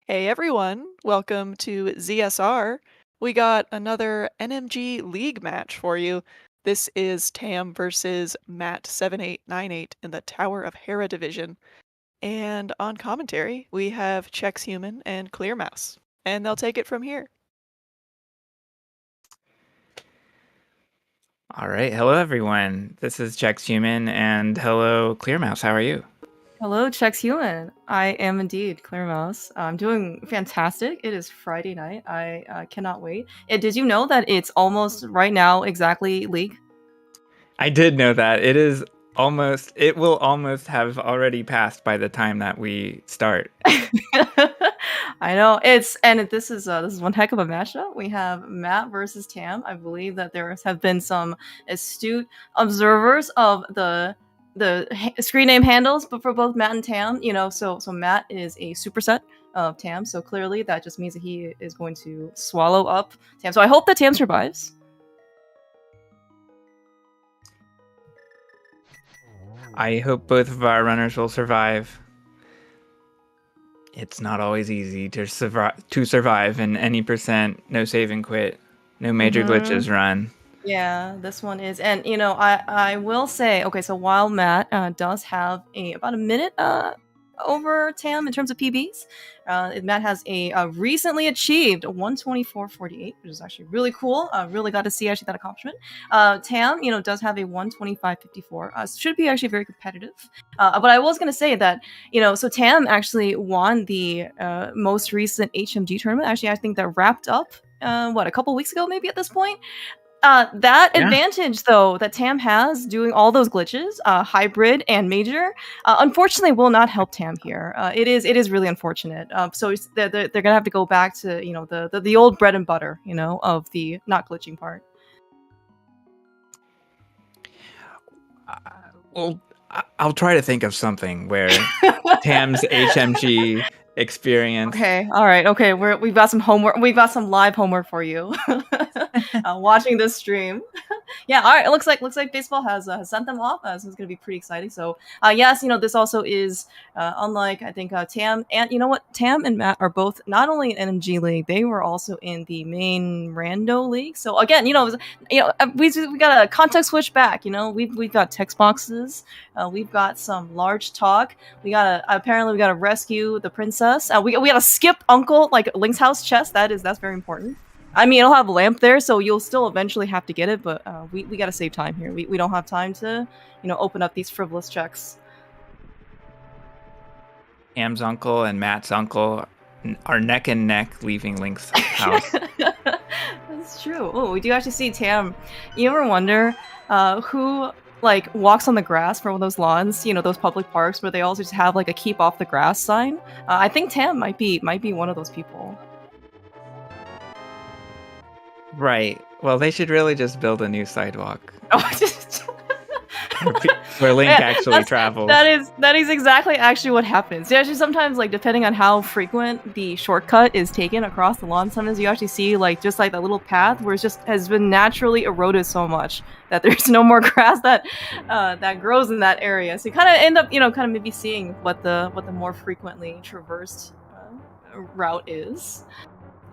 Hey everyone, welcome to ZSR. We got another NMG League match for you. This is Tam versus Matt7898 in the Tower of Hera division. And on commentary, we have Chex Human and Clear Mouse. And they'll take it from here. All right, hello everyone. This is Chex Human, and hello Clear Mouse. How are you? Hello, Chex Human. I am indeed Clear Mouse. I'm doing fantastic. It is Friday night. I cannot wait. Did you know that it's almost right now exactly League? I did know that it will almost have already passed by the time that we start. I know this is one heck of a matchup. We have Matt versus Tam. I believe that there have been some astute observers of the screen name handles, but for both Matt and Tam, so Matt is a superset of Tam, so clearly that just means that he is going to swallow up Tam. So I hope that Tam survives. I hope both of our runners will survive. It's not always easy to survive in any percent, no save and quit, no major glitches run. Yeah, this one is, and I will say, okay, so while Matt does have about a minute over Tam in terms of PBs, Matt has a recently achieved 124.48, which is actually really cool. Really got to see actually that accomplishment. Tam, does have a 125.54. Should be actually very competitive. But I was gonna say that, so Tam actually won the most recent HMG tournament. Actually, I think that wrapped up a couple weeks ago, maybe at this point. That advantage, though, that Tam has doing all those glitches, hybrid and major, unfortunately will not help Tam here. It is really unfortunate. So they're gonna have to go back to the old bread and butter, of the not glitching part. Well, I'll try to think of something where Tam's HMG experience. Okay, all right, okay. We've got some homework. We've got some live homework for you. Watching this stream. Yeah, all right. It looks like baseball has sent them off. So it's gonna be pretty exciting. So yes, this also is unlike I think Tam, and you know what, Tam and Matt are both not only in NMG League, they were also in the main Rando League. So again, we got a context switch back. We've got text boxes. We've got some large talk. Apparently we got to rescue the princess. We got to skip Uncle like Link's house chest. That's very important. I mean, it'll have a lamp there, so you'll still eventually have to get it, but we got to save time here. We don't have time to, open up these frivolous checks. Tam's uncle and Matt's uncle are neck and neck leaving Link's house. That's true. Oh, we do actually see Tam. You ever wonder who like walks on the grass for one of those lawns, those public parks where they also just have like a keep off the grass sign? I think Tam might be one of those people. Right. Well, they should really just build a new sidewalk. Oh, where Link actually travels. That is exactly actually what happens. Actually, sometimes, like, depending on how frequent the shortcut is taken across the lawn, sometimes you actually see just that little path where it just has been naturally eroded so much that there's no more grass that grows in that area. So you kind of end up, kind of maybe seeing what the more frequently traversed route is.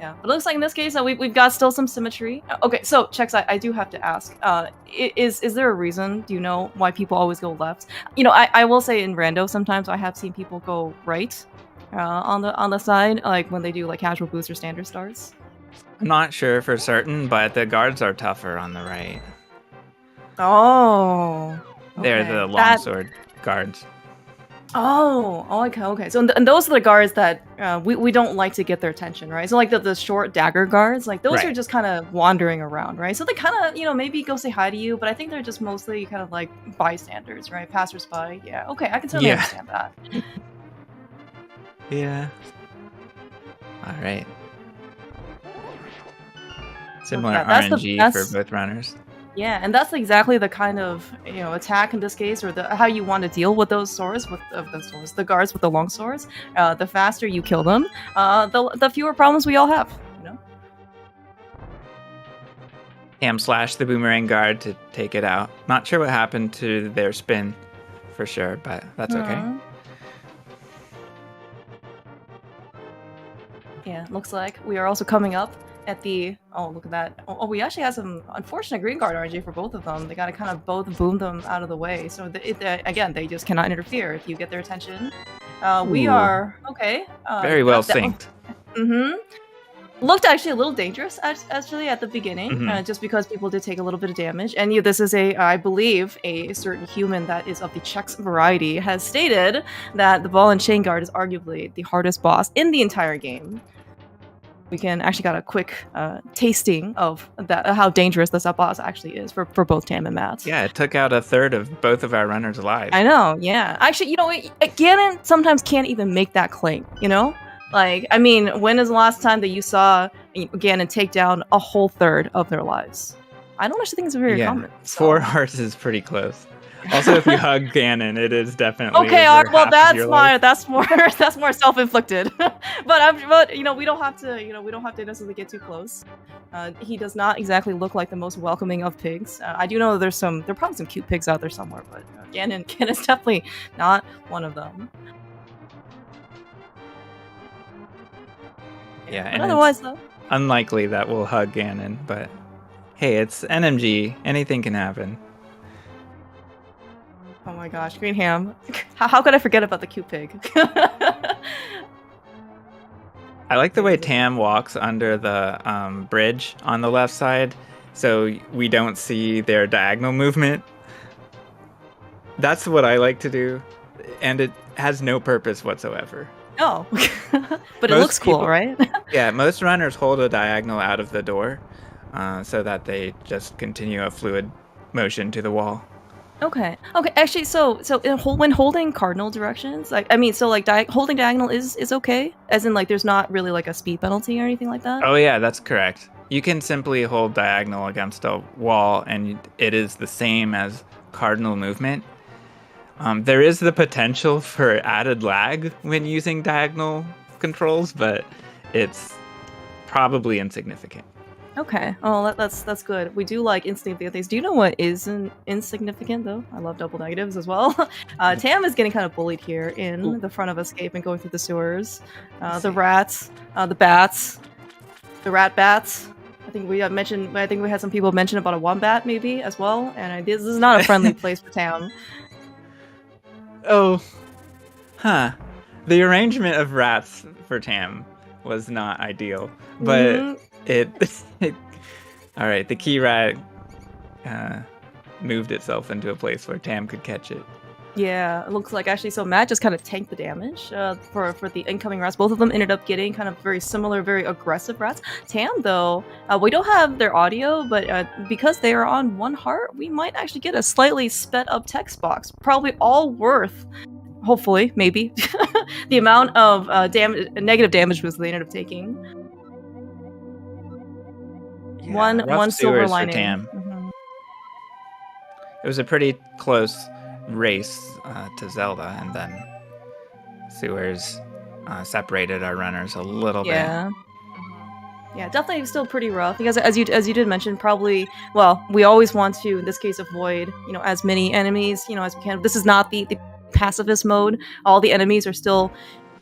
Yeah, but it looks like in this case we've got still some symmetry. Okay, so Chex, I do have to ask: is there a reason? Do you know why people always go left? I will say in rando sometimes I have seen people go right on the side, like when they do like casual boosts or standard starts. I'm not sure for certain, but the guards are tougher on the right. Oh, okay. They're the longsword guards. Oh, okay. So and those are the guards that we don't like to get their attention, right? So like the short dagger guards, like those are just kind of wandering around, right? So they kind of maybe go say hi to you, but I think they're just mostly kind of like bystanders, right? Passersby. Yeah. Okay, I can totally understand that. Yeah. All right. Similar RNG for both runners. Yeah, and that's exactly the kind of attack in this case, or how you want to deal with those swords, the guards with the long swords. The faster you kill them, the fewer problems we all have. Tam slashed the boomerang guard to take it out. Not sure what happened to their spin, for sure, but that's okay. Yeah, looks like we are also coming up at the. Oh, look at that. Oh, we actually have some unfortunate green card RNG for both of them. They got to kind of both boom them out of the way. So again, they just cannot interfere if you get their attention. We Ooh. are okay. Very well synced. Looked actually a little dangerous actually at the beginning, just because people did take a little bit of damage. And this is I believe, a certain human that is of the Chex variety has stated that the ball and chain guard is arguably the hardest boss in the entire game. We actually got a quick tasting of that, how dangerous this boss actually is for both Tam and Matt. Yeah, it took out a third of both of our runners alive. I know, yeah. Actually, Ganon sometimes can't even make that claim, Like, I mean, when is the last time that you saw Ganon take down a whole third of their lives? I don't actually think it's very common. So. 4 hearts is pretty close. Also, if you hug Ganon, it is definitely okay. Well, that's more self-inflicted. but we don't have to necessarily get too close. He does not exactly look like the most welcoming of pigs. I do know there are probably some cute pigs out there somewhere, but Ganon's definitely not one of them. Yeah, and otherwise, though, unlikely that we'll hug Ganon, but hey, it's NMG. Anything can happen. Oh my gosh, Green Ham. How could I forget about the cute pig? I like the way Tam walks under the bridge on the left side, so we don't see their diagonal movement. That's what I like to do, and it has no purpose whatsoever. Oh, but it looks cool, right? Yeah, most runners hold a diagonal out of the door, so that they just continue a fluid motion to the wall. Okay. Actually, so when holding cardinal directions, holding diagonal is okay, as in there's not really a speed penalty or anything like that. Oh yeah, that's correct. You can simply hold diagonal against a wall, and it is the same as cardinal movement. There is the potential for added lag when using diagonal controls, but it's probably insignificant. Okay. Oh, that's good. We do like insignificant things. Do you know what isn't insignificant though? I love double negatives as well. Tam is getting kind of bullied here in the front of Escape and going through the sewers. The rats, the bats, the rat bats. I think we had some people mention about a wombat maybe as well. And this is not a friendly place for Tam. Oh, huh. The arrangement of rats for Tam was not ideal, but all right, the key rat moved itself into a place where Tam could catch it. Yeah, it looks like actually. So Matt just kind of tanked the damage for the incoming rats. Both of them ended up getting kind of very similar, very aggressive rats. Tam, though, we don't have their audio, but because they are on 1 heart, we might actually get a slightly sped up text box. Probably all worth, hopefully, maybe, the amount of negative damage was they ended up taking. Yeah, one silver lining. Tam. It was a pretty close race to Zelda, and then sewers separated our runners a little bit. Yeah, definitely still pretty rough because as you did mention, probably, well, we always want to in this case avoid as many enemies as we can. This is not the pacifist mode. All the enemies are still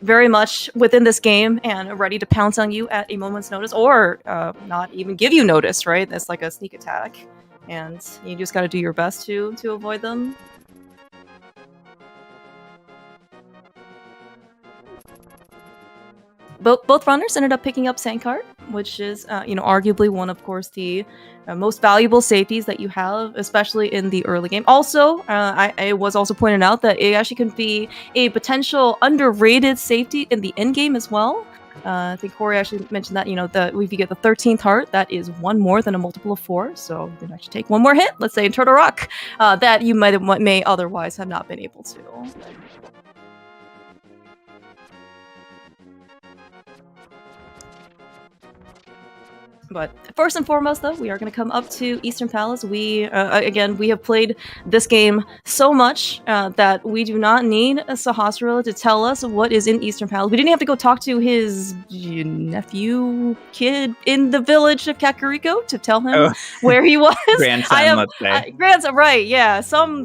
very much within this game and ready to pounce on you at a moment's notice, or not even give you notice, right? That's like a sneak attack, and you just got to do your best to avoid them. Both runners ended up picking up Sandcart, which is, arguably one, of course, the most valuable safeties that you have, especially in the early game. Also, I was also pointed out that it actually can be a potential underrated safety in the end game as well. I think Corey actually mentioned that, if you get the 13th heart, that is 1 more than a multiple of 4. So you can actually take 1 more hit, let's say in Turtle Rock, that you may otherwise have not been able to. But first and foremost, though, we are going to come up to Eastern Palace. We have played this game so much that we do not need a Sahasrara to tell us what is in Eastern Palace. We didn't have to go talk to his nephew kid in the village of Kakariko to tell him where he was. Grandson, let's say. Grandson, right, yeah. Some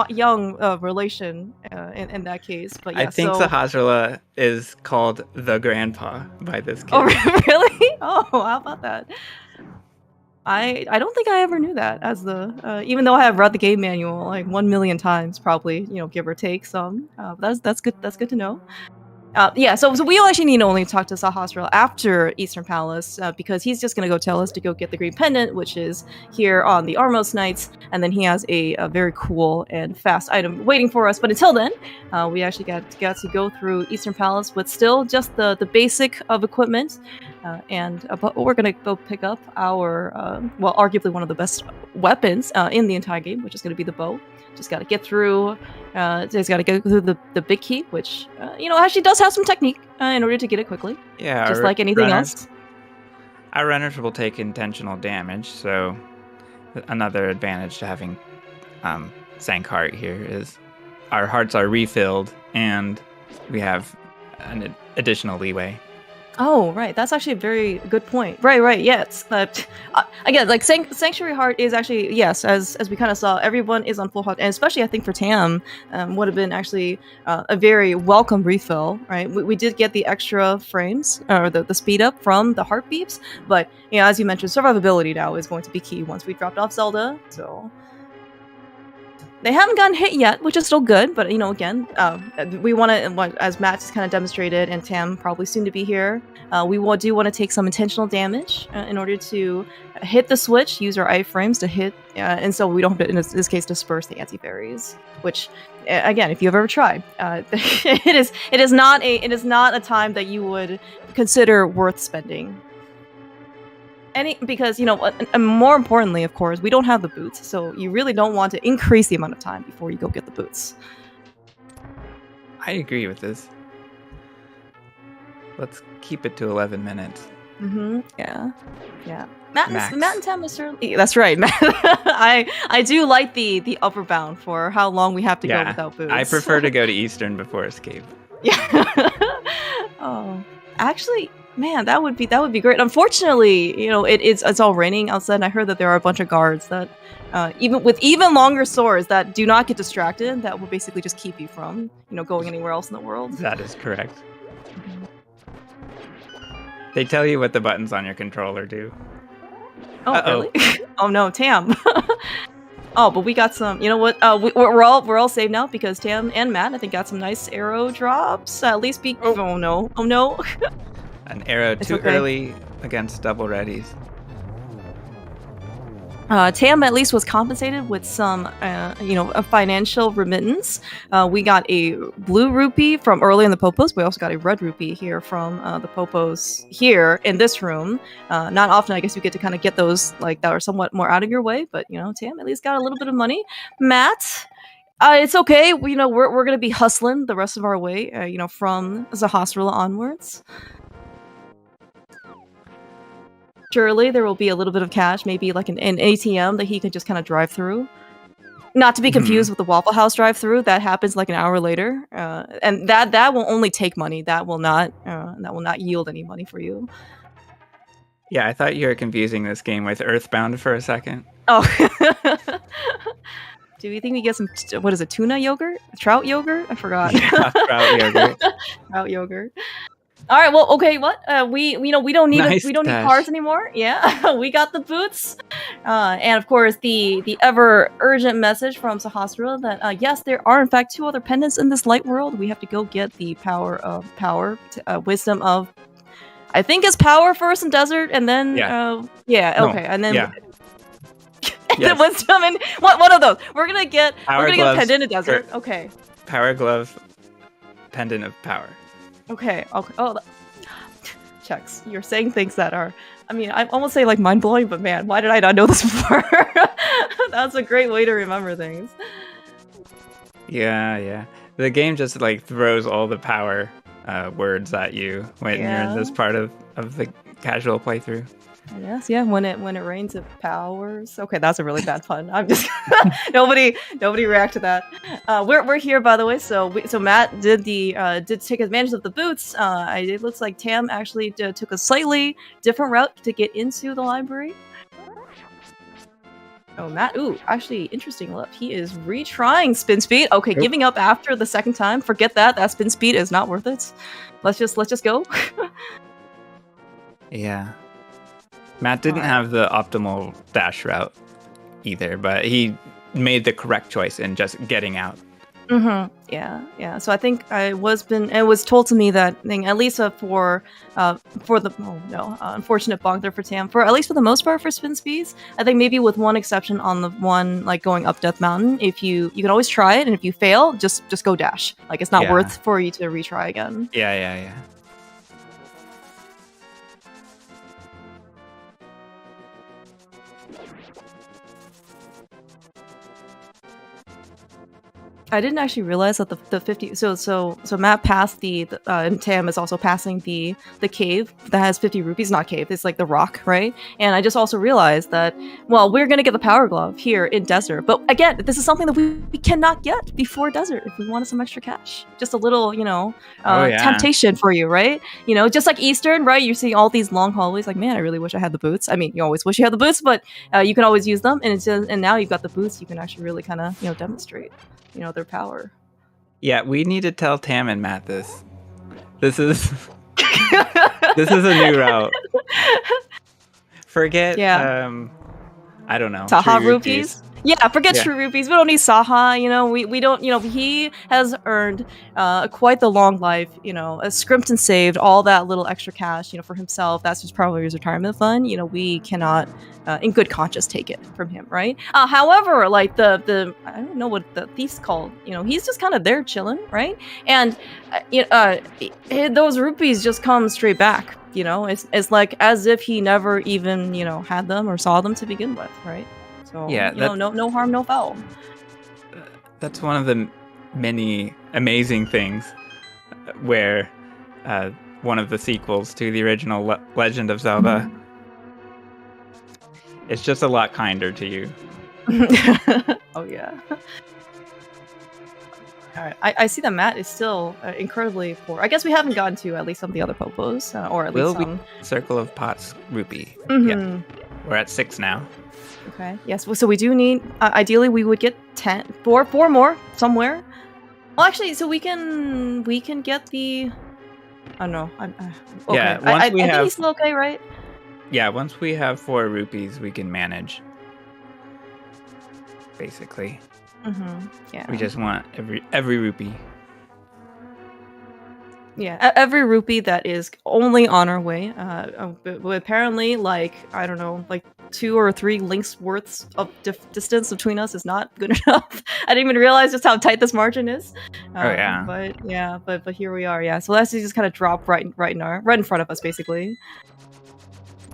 young relation in that case. But yeah, I think Sahasrara is called The Grandpa by this kid. Oh, really? Oh, how about that? I don't think I ever knew that as the even though I have read the game manual like 1,000,000 times, probably, you know, give or take some. That's good. That's good to know. Yeah, so we actually need to only talk to Sahasrahla after Eastern Palace because he's just gonna go tell us to go get the Green Pendant, which is here on the Armos Knights, and then he has a very cool and fast item waiting for us. But until then, we actually got to go through Eastern Palace with still just the basic of equipment, but we're gonna go pick up our well, arguably one of the best weapons in the entire game, which is gonna be the bow. Just got to get through. Just got to go through the big key, which you know, actually does have some technique in order to get it quickly. Yeah, just like anything else. Our runners will take intentional damage, so another advantage to having Sank Heart here is our hearts are refilled and we have an additional leeway. Oh, right. That's actually a very good point. Right. Yeah. It's again, like Sanctuary Heart is actually, yes, as we kind of saw, everyone is on full heart, and especially I think for Tam, would have been actually a very welcome refill. Right. We did get the extra frames or the speed up from the heart beeps, but you know, as you mentioned, survivability now is going to be key once we dropped off Zelda. So. They haven't gotten hit yet, which is still good, but you know, again, we want to, as Matt just kind of demonstrated, and Tam probably soon to be here, we do want to take some intentional damage in order to hit the switch, use our iframes to hit, and so we don't have to, in this case, disperse the anti-fairies, which, again, if you've ever tried, it is not a time that you would consider worth spending. Because, you know, and more importantly, of course, we don't have the boots, so you really don't want to increase the amount of time before you go get the boots. I agree with this. Let's keep it to 11 minutes. Yeah. Matt and Tam is certainly... That's right, Matt. I do like the upper bound for how long we have to go without boots. I prefer to go to Eastern before Escape. Yeah. Oh, actually... Man, that would be great. Unfortunately, you know, it's all raining outside, and I heard that there are a bunch of guards that, even with longer swords, that do not get distracted, that will basically just keep you from, you know, going anywhere else in the world. That is correct. They tell you what the buttons on your controller do. Oh, really? Oh no, Tam. Oh, but we got some. You know what? We're all saved now because Tam and Matt, I think, got some nice arrow drops. At least be. Oh no! An arrow too early against double readies. Tam at least was compensated with some, you know, a financial remittance. We got a blue rupee from early in the Popos. We also got a red rupee here from the Popos here in this room. Not often, I guess, you get to kind of get those like that are somewhat more out of your way. But you know, Tam at least got a little bit of money. Matt. It's okay. You know, we're gonna be hustling the rest of our way. You know, from Sahasrahla onwards. Surely there will be a little bit of cash, maybe like an ATM that he can just kind of drive through. Not to be confused with the Waffle House drive-through. That happens like an hour later, and that will only take money. That will not yield any money for you. Yeah, I thought you were confusing this game with Earthbound for a second. Oh. Do you think we get some, what is it, tuna yogurt? Trout yogurt? I forgot. Yeah, trout yogurt. Trout yogurt. All right, well, okay, what? We don't need need cars anymore. Yeah, we got the boots, and of course the ever urgent message from Sahasrahla that yes, there are in fact 2 other pendants in this light world. We have to go get the wisdom of, I think it's power first in desert, and then and then. Yeah. Yes. The wisdom and one of those. We're gonna get a pendant in desert. Okay. Power glove, pendant of power. Okay. Oh, checks. You're saying things that are, I mean, I almost say like mind blowing, but man, why did I not know this before? That's a great way to remember things. Yeah. The game just like throws all the power words at you when you're in this part of the casual playthrough. Yes, yeah. When it rains, it powers. Okay, that's a really bad pun. I'm just nobody react to that. We're here, by the way. So Matt did take advantage of the boots. It looks like Tam actually took a slightly different route to get into the library. Oh, Matt. Ooh, actually, interesting look. He is retrying spin speed. Okay, giving up after the second time. Forget that. That spin speed is not worth it. Let's just go. Yeah. Matt didn't have the optimal dash route either, but he made the correct choice in just getting out. Yeah. So I think it was told to me that thing, at least for the unfortunate bonk there for Tam, for at least for the most part for spin speeds, I think maybe with one exception on the one like going up Death Mountain, if you can always try it, and if you fail, just go dash. Like it's not worth for you to retry again. Yeah. I didn't actually realize that the 50. So Matt passed and Tam is also passing the cave that has 50 rupees. Not cave, it's like the rock, right? And I just also realized that, well, we're gonna get the power glove here in desert, but again, this is something that we cannot get before desert if we wanted some extra cash. Just a little, temptation for you, right? Just like Eastern, right? You're seeing all these long hallways. Like, man, I really wish I had the boots. I mean, you always wish you had the boots, but you can always use them, and now you've got the boots. You can actually really kind of demonstrate their power. Yeah, we need to tell Tam and Matt this. This is this is a new route. Forget I don't know. Saha rupees? Yeah, forget true rupees. We don't need Saha, we don't, he has earned quite the long life, scrimped and saved all that little extra cash, for himself. That's just probably his retirement fund. We cannot in good conscience take it from him, right? However, like the I don't know what the thief's called, he's just kind of there chilling, right? And those rupees just come straight back, it's like as if he never even, had them or saw them to begin with, right? So, no harm, no foul. That's one of the many amazing things where one of the sequels to the original Legend of Zelda is just a lot kinder to you. Oh, yeah. All right, I see that Matt is still incredibly poor. I guess we haven't gotten to at least some of the other popos, or at least some. Circle of Pots rupee. Yeah. We're at 6 now. Okay. Yes. So we do need. Ideally, we would get 4 more somewhere. Well, actually, so we can get the. I don't know. Okay. Yeah. I think he's still okay, right? Yeah. Once we have 4 rupees, we can manage. Basically. Yeah. We just want every rupee. Yeah, every rupee that is only on our way. But apparently, like, I don't know, like 2 or 3 links worths of distance between us is not good enough. I didn't even realize just how tight this margin is. But here we are. Yeah, so that's just kind of drop right in front of us, basically.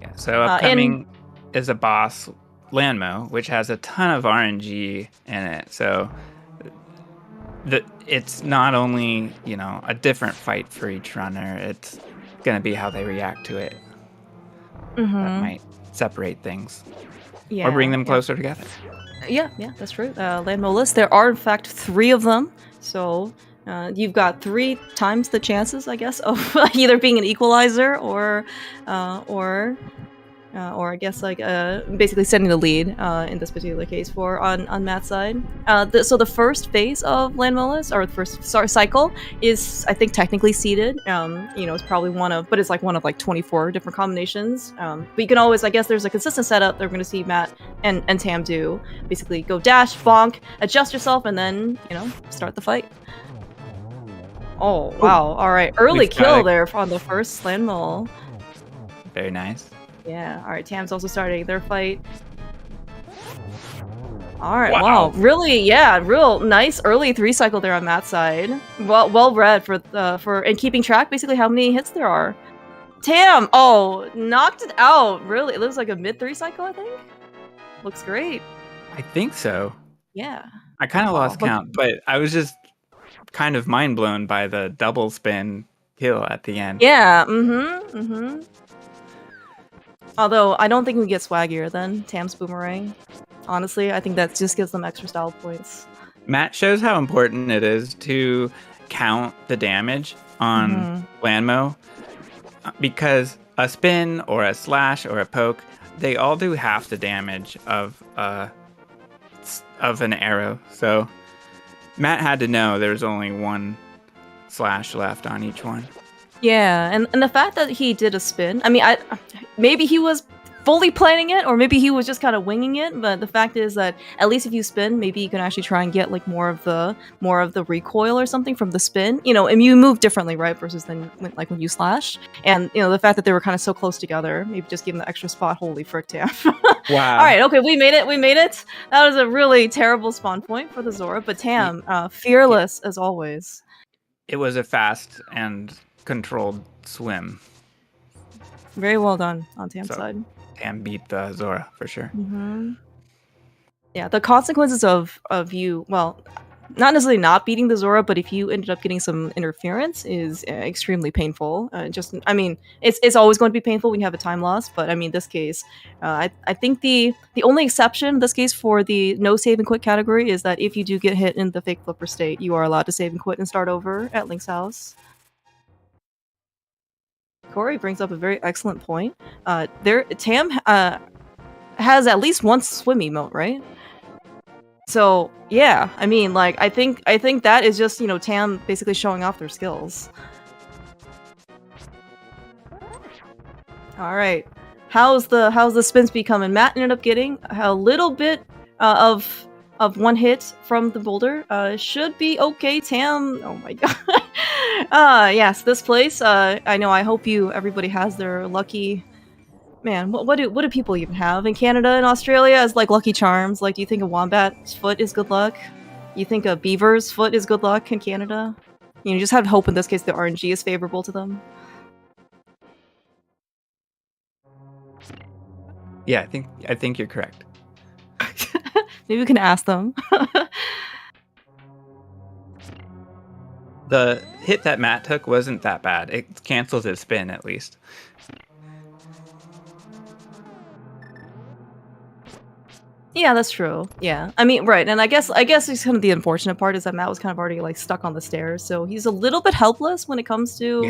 Yeah. So upcoming is a boss, Landmo, which has a ton of RNG in it. So it's not only, a different fight for each runner, it's going to be how they react to it. That might separate things. Or bring them closer together. Yeah, that's true. Landmo list, there are in fact 3 of them. So you've got 3 times the chances, I guess, of either being an equalizer or I guess like basically setting the lead in this particular case on Matt's side. So the first phase of Landmolas, or the first cycle, is I think technically seeded. It's probably one of 24 different combinations. But you can always, I guess, there's a consistent setup that we're going to see Matt and Tam do. Basically, go dash, bonk, adjust yourself, and then start the fight. Oh wow! All right, early kill there on the first Landmole. Very nice. Yeah, alright, Tam's also starting their fight. Alright, wow. Really, yeah, real nice early 3 cycle there on Matt's side. Well read for and keeping track basically how many hits there are. Tam! Oh, knocked it out. Really, it looks like a mid 3 cycle, I think. Looks great. I think so. Yeah. I kind of lost count, but I was just kind of mind blown by the double spin kill at the end. Yeah, Although, I don't think we get swaggier than Tam's Boomerang. Honestly, I think that just gives them extra style points. Matt shows how important it is to count the damage on Landmo, because a spin or a slash or a poke, they all do half the damage of a of an arrow. So Matt had to know there's only one slash left on each one. Yeah, and the fact that he did a spin, I mean, maybe he was fully planning it, or maybe he was just kind of winging it. But the fact is that at least if you spin, maybe you can actually try and get like more of the recoil or something from the spin. You know, and you move differently, right? Versus when you slash. And you know, the fact that they were kind of so close together, maybe just give them the extra spot. Holy frick, Tam! Wow. All right, okay, we made it. We made it. That was a really terrible spawn point for the Zora, but Tam, fearless as always. It was a fast and controlled swim. Very well done on Tam's side. Tam beat the Zora for sure. Mm-hmm. Yeah, the consequences of you, well, not necessarily not beating the Zora, but if you ended up getting some interference, is extremely painful. I mean, it's always going to be painful when you have a time loss, but I mean, this case, I think the only exception in this case for the no save and quit category is that if you do get hit in the fake flipper state, you are allowed to save and quit and start over at Link's house. Corey brings up a very excellent point. Tam has at least one swim emote, right? So yeah, I mean, like, I think that is just, you know, Tam basically showing off their skills. All right, how's the spin speed coming? Matt ended up getting a little bit of one hit from the boulder. Should be okay. Tam, oh my god. Yes, this place. I know. I hope everybody has their lucky. Man, what do people even have in Canada and Australia as like lucky charms? Like, do you think a wombat's foot is good luck? You think a beaver's foot is good luck in Canada? You just have hope in this case the RNG is favorable to them. Yeah, I think you're correct. Maybe we can ask them. The hit that Matt took wasn't that bad. It cancels his spin at least. Yeah, that's true. Yeah, I mean, right, and I guess it's kind of the unfortunate part is that Matt was kind of already like stuck on the stairs, so he's a little bit helpless when it comes to,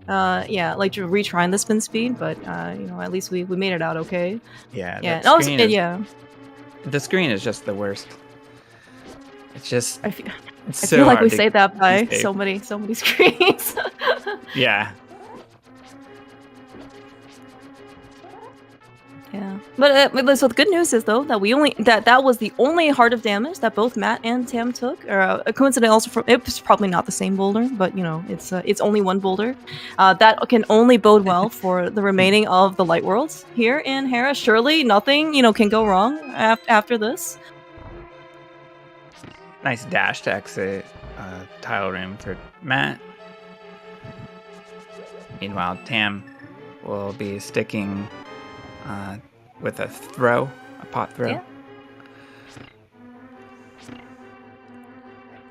like retrying the spin speed. But you know, at least we made it out okay. Yeah. Yeah. The screen is just the worst. It's just. I feel like we say that by save. so many screens. Yeah. Yeah, but so the good news is though that that was the only heart of damage that both Matt and Tam took. Coincidentally, also from it was probably not the same boulder, but you know it's only one boulder. That can only bode well for the remaining of the light worlds here in Hera. Surely nothing can go wrong after this. Nice dash to exit tile room for Matt. Meanwhile, Tam will be sticking with a pot throw. Yeah.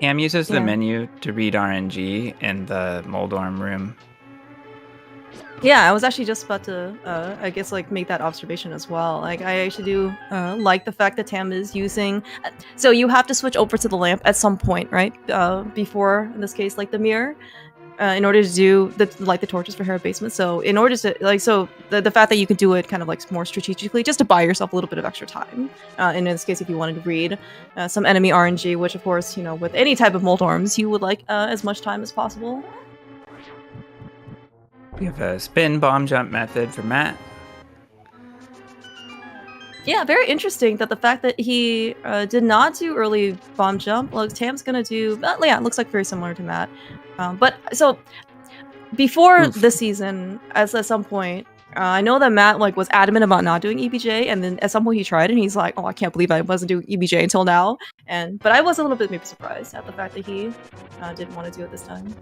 Tam uses the menu to read RNG in the Moldorm room. Yeah, I was actually just about to, I guess, like, make that observation as well. Like, I actually do like the fact that Tam is using... So you have to switch over to the lamp at some point, right? Before, in this case, like, the mirror. In order to do the torches for Hera Basement. So in order to the fact that you can do it kind of like more strategically, just to buy yourself a little bit of extra time. And in this case, if you wanted to read some enemy RNG, which of course, with any type of Moldorms, you would like as much time as possible. We have a spin bomb jump method for Matt. Yeah, very interesting that the fact that he did not do early bomb jump. Look, Tam's gonna do. Yeah, it looks like very similar to Matt. But so before this season, at some point, I know that Matt was adamant about not doing EBJ, and then at some point he tried it, and he's like, "Oh, I can't believe I wasn't doing EBJ until now." But I was a little bit maybe surprised at the fact that he didn't want to do it this time.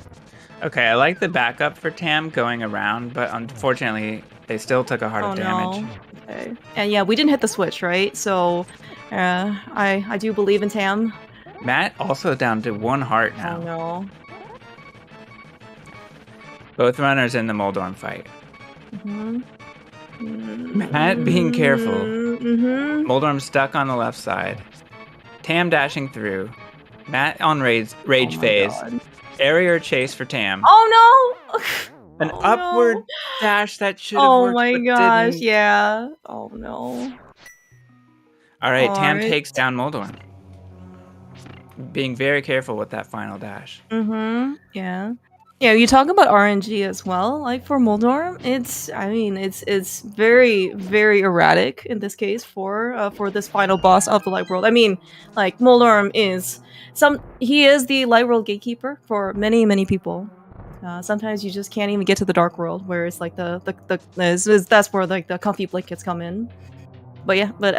Okay, I like the backup for Tam going around, but unfortunately, they still took a heart of damage. No. Okay. And yeah, we didn't hit the switch, right? So I do believe in Tam. Matt also down to 1 heart now. Oh no. Both runners in the Moldorm fight. Matt being careful. Moldorm stuck on the left side. Tam dashing through. Matt on rage phase. God. Area chase for Tam. Oh no! An upward dash that should have worked. Oh my gosh, yeah. Oh no. All right, Tam takes down Moldorm. being very careful with that final dash. Mm-hmm. Yeah. Yeah, you talk about RNG as well. Like for Moldorm, it's very very erratic in this case for this final boss of the Light World. I mean, like Moldorm is he is the Light World gatekeeper for many people. Sometimes you just can't even get to the Dark World, where it's like that's where like the comfy blankets come in. But yeah, but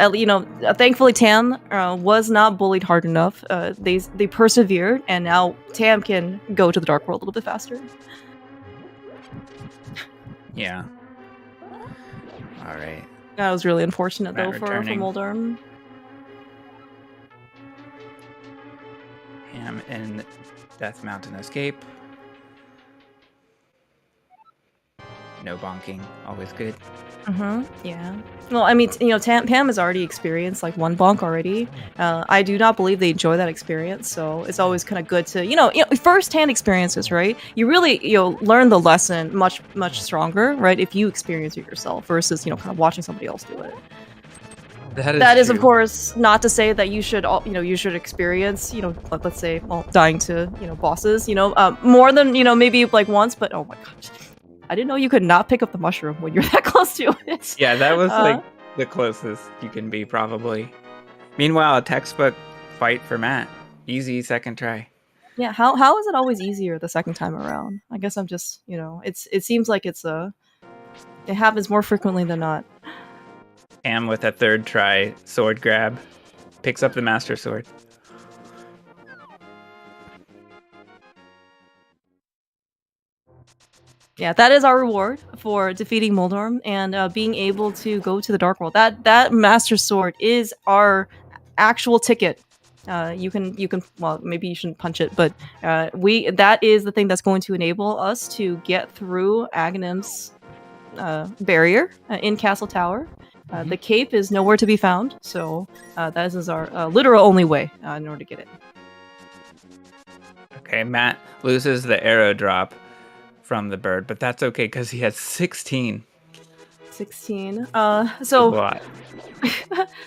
thankfully Tam was not bullied hard enough. They persevered, and now Tam can go to the Dark World a little bit faster. Yeah. All right. That was really unfortunate Matt though for returning. Moldorm. Tam and Death Mountain escape. No bonking, always good. Yeah. Well, I mean, Pam has already experienced like one bonk already. I do not believe they enjoy that experience, so it's always kind of good to first-hand experiences, right? You really learn the lesson much stronger, right? If you experience it yourself versus kind of watching somebody else do it. That is, of course, not to say that you should experience let's say dying to bosses more than maybe like once, but oh my gosh. I didn't know you could not pick up the mushroom when you're that close to it. Yeah, that was like the closest you can be, probably. Meanwhile, a textbook fight for Matt. Easy second try. Yeah, how is it always easier the second time around? I guess I'm just, it seems like it happens more frequently than not. Tam with a third try sword grab picks up the Master Sword. Yeah, that is our reward for defeating Moldorm and being able to go to the Dark World. That Master Sword is our actual ticket. You can well, maybe you shouldn't punch it, but that is the thing that's going to enable us to get through Aghanim's barrier in Castle Tower. The cape is nowhere to be found, so that is our literal only way in order to get it. Okay, Matt loses the arrow drop from the bird, but that's okay because he has 16. 16. So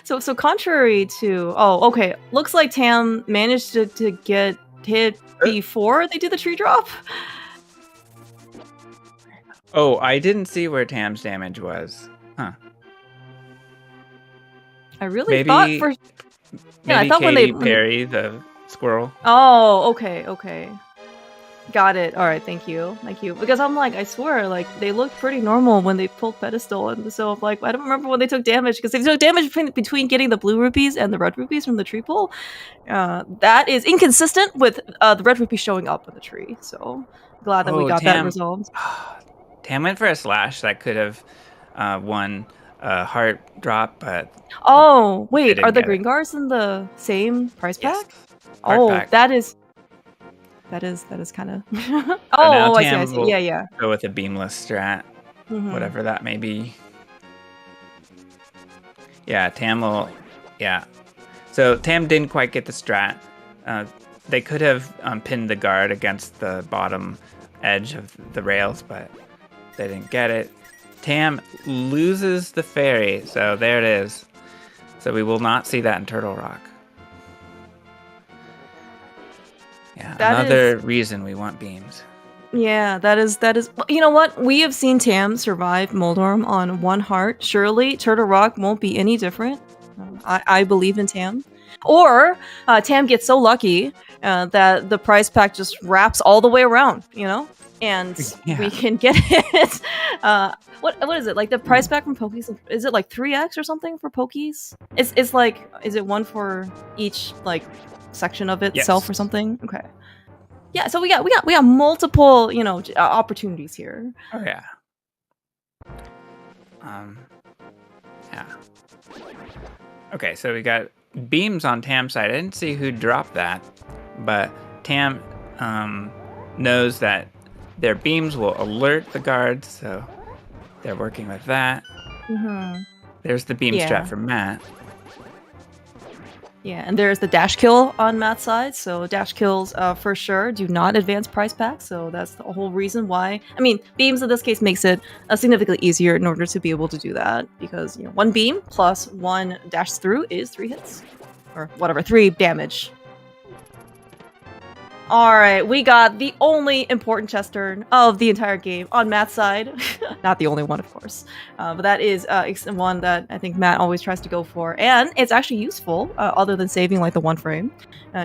so contrary to okay, looks like Tam managed to get hit before they do the tree drop. Oh, I didn't see where Tam's damage was. Huh. I really thought for I thought Katy Perry the squirrel. Oh, okay. Got it. All right, thank you. Because I'm like, I swear, like they looked pretty normal when they pulled pedestal, and so like I don't remember when they took damage because they took damage between getting the blue rupees and the red rupees from the tree pull. That is inconsistent with the red rupee showing up in the tree. So glad that we got that resolved. Tam went for a slash that could have won a heart drop, but oh wait, are the green guards in the same price pack? Yes. That is kind of. Oh, I see. Yeah. Go with a beamless strat, whatever that may be. Yeah, Tam will. Yeah, so Tam didn't quite get the strat. They could have pinned the guard against the bottom edge of the rails, but they didn't get it. Tam loses the fairy, so there it is. So we will not see that in Turtle Rock. Yeah, another reason we want beams. Yeah, that is. You know what? We have seen Tam survive Moldorm on one heart. Surely Turtle Rock won't be any different. I believe in Tam. Or Tam gets so lucky that the prize pack just wraps all the way around, and we can get it. What is it? Like the prize pack from Pokies? Is it like 3x or something for Pokies? It's like, is it one for each like section of itself or something? Okay. Yeah, so we got multiple, opportunities here. Oh yeah. Yeah. Okay, so we got beams on Tam's side. I didn't see who dropped that, but Tam knows that their beams will alert the guards, so they're working with that. There's the beam strat from Matt. Yeah, and there's the dash kill on Matt's side, so dash kills for sure do not advance prize pack, so that's the whole reason why. I mean, beams in this case makes it significantly easier in order to be able to do that, because one beam plus one dash through is 3 hits, or whatever, 3 damage. All right, we got the only important chess turn of the entire game on Matt's side. Not the only one, of course, but that is one that I think Matt always tries to go for, and it's actually useful, other than saving like the one frame,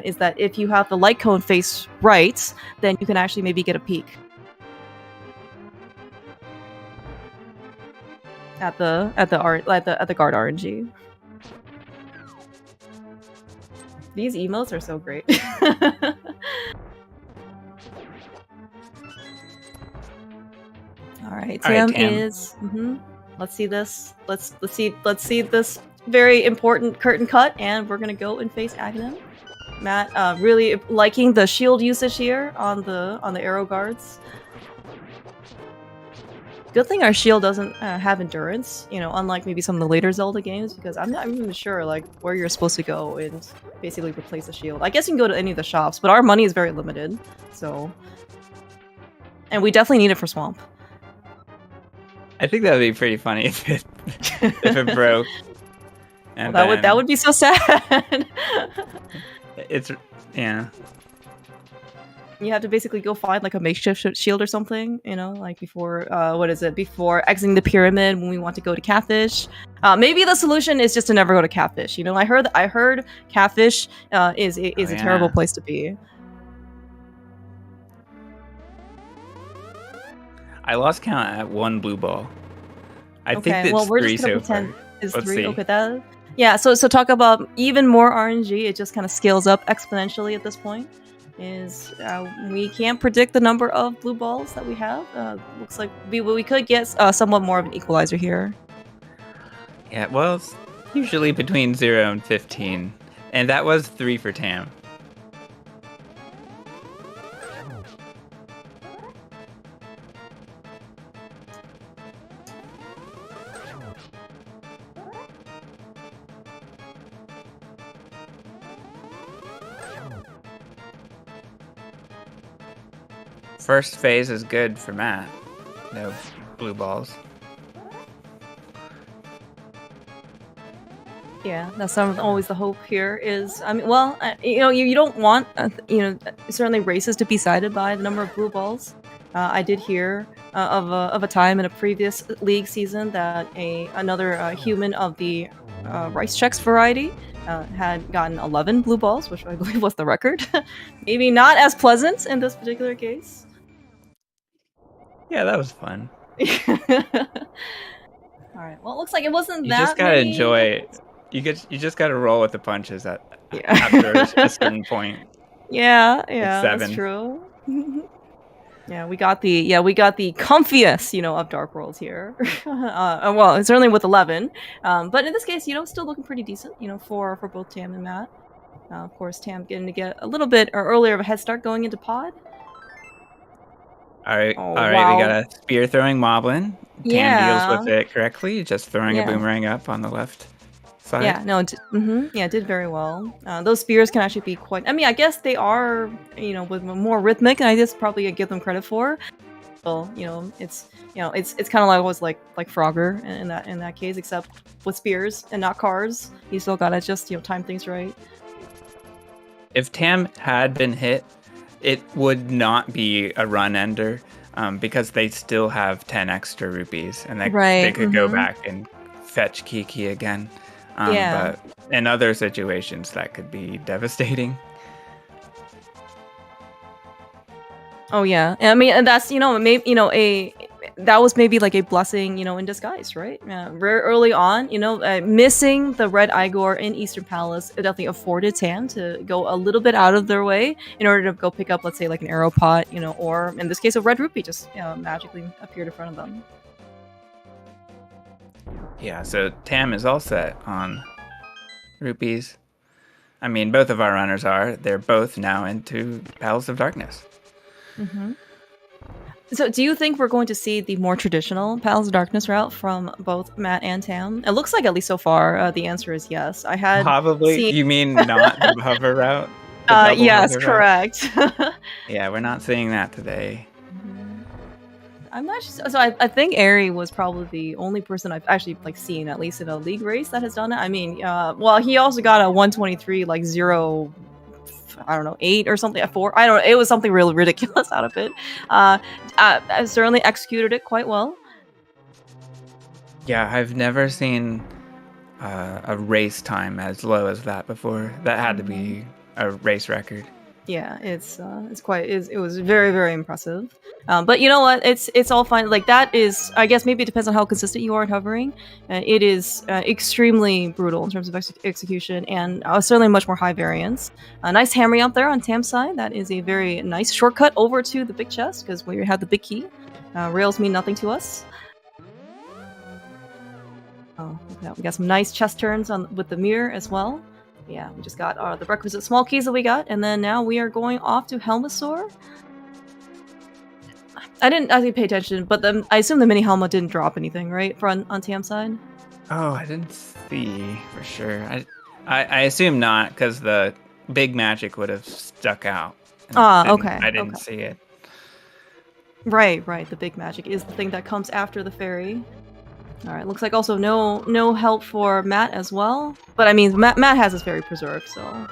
is that if you have the light cone face right, then you can actually maybe get a peek at the guard RNG. These emotes are so great. All right, Tam is. Let's see this. Let's see this very important curtain cut, and we're gonna go and face Aghanim. Matt, really liking the shield usage here on the arrow guards. Good thing our shield doesn't have endurance, you know, unlike maybe some of the later Zelda games, because I'm not even sure like where you're supposed to go and basically replace the shield. I guess you can go to any of the shops, but our money is very limited, so. And we definitely need it for Swamp. I think that would be pretty funny if it broke. And well, that would be so sad. Yeah. You have to basically go find like a makeshift shield or something, you know, like before before exiting the pyramid when we want to go to Catfish. Maybe the solution is just to never go to Catfish. You know, I heard Catfish is a terrible place to be. I lost count at 1 blue ball. I think it's well, we're 3 just gonna so far. pretend it's Let's 3. see. Okay, yeah. So talk about even more RNG. It just kind of scales up exponentially at this point. We can't predict the number of blue balls that we have. Looks like we could get somewhat more of an equalizer here. Yeah, well, it's usually between 0 and 15, and that was 3 for Tam. First phase is good for Matt. No blue balls. Yeah, that's always the hope here is, I mean, well, you know, you don't want, you know, certainly races to be decided by the number of blue balls. I did hear of a time in a previous league season that another human of the rice checks variety had gotten 11 blue balls, which I believe was the record. Maybe not as pleasant in this particular case. Yeah, that was fun. All right. Well, it looks like it wasn't that. You just gotta enjoy it. You just gotta roll with the punches after a certain point. Yeah, that's true. Yeah, we got the comfiest, you know, of Dark Worlds here. Well, certainly with 11, but in this case, you know, still looking pretty decent, you know, for both Tam and Matt. Of course, Tam getting to get a little bit earlier of a head start going into pod. All right, wow. We got a spear throwing Moblin. Tam deals with it correctly, just throwing a boomerang up on the left side. Yeah, no, did very well. Those spears can actually be quite. I mean, I guess they are, you know, with more rhythmic, and I just probably give them credit for. Well, you know, it's kind of like always like Frogger in that case, except with spears and not cars. You still gotta just, you know, time things right. If Tam had been hit, it would not be a run ender, because they still have 10 extra rupees, and they could go back and fetch Kiki again. But in other situations, that could be devastating. Oh yeah, I mean, and that's, you know, maybe, you know, that was maybe like a blessing, you know, in disguise, right? Very early on, you know, missing the red Igor in Eastern Palace, it definitely afforded Tam to go a little bit out of their way in order to go pick up, let's say, like an arrow pot, you know, or in this case, a red rupee just, you know, magically appeared in front of them. Yeah, so Tam is all set on rupees. I mean, both of our runners are. They're both now into Palace of Darkness. Mm-hmm. So do you think we're going to see the more traditional Palace of Darkness route from both Matt and Tam? It looks like, at least so far, the answer is yes. I had probably. You mean not the hover route? Yes, correct. Yeah, we're not seeing that today. I'm not sure. So I think Ari was probably the only person I've actually like seen, at least in a league race, that has done it. I mean, well, he also got a 123 like 0 I don't know, 8 or something, 4. I don't know. It was something really ridiculous out of it. I certainly executed it quite well. Yeah, I've never seen a race time as low as that before. That had to be a race record. Yeah, it was very, very impressive. But you know what? It's all fine. Like that is, I guess maybe it depends on how consistent you are in hovering. It is extremely brutal in terms of execution, and certainly much more high variance. A nice hammering up there on Tam's side. That is a very nice shortcut over to the big chest because we have the big key. Rails mean nothing to us. Oh, we got some nice chest turns with the mirror as well. Yeah, we just got the requisite small keys that we got, and then now we are going off to Helmasaur. I didn't pay attention, but I assume the mini Helma didn't drop anything, right? On Tam's side? Oh, I didn't see for sure. I assume not, because the big magic would have stuck out. Okay. I didn't see it. Right. The big magic is the thing that comes after the fairy. All right, looks like also no help for Matt as well. But I mean, Matt has his fairy preserved, so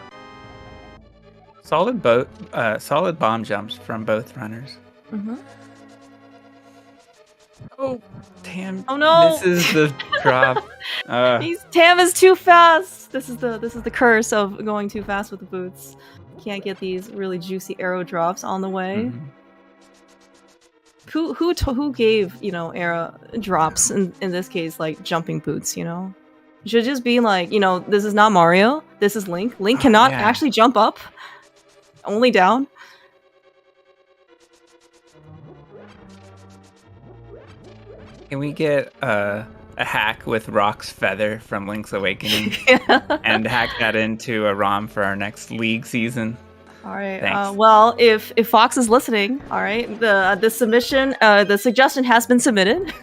solid bomb jumps from both runners. Mm-hmm. Oh, Tam! Oh no! This is the drop. Tam is too fast. This is the curse of going too fast with the boots. Can't get these really juicy arrow drops on the way. Mm-hmm. Who gave, Hera drops in this case, like jumping boots, It should just be like, this is not Mario, this is Link. Link cannot actually jump up, only down. Can we get a hack with Rock's Feather from Link's Awakening and hack that into a ROM for our next League season? All right. Well, if Fox is listening, all right, the submission, the suggestion has been submitted.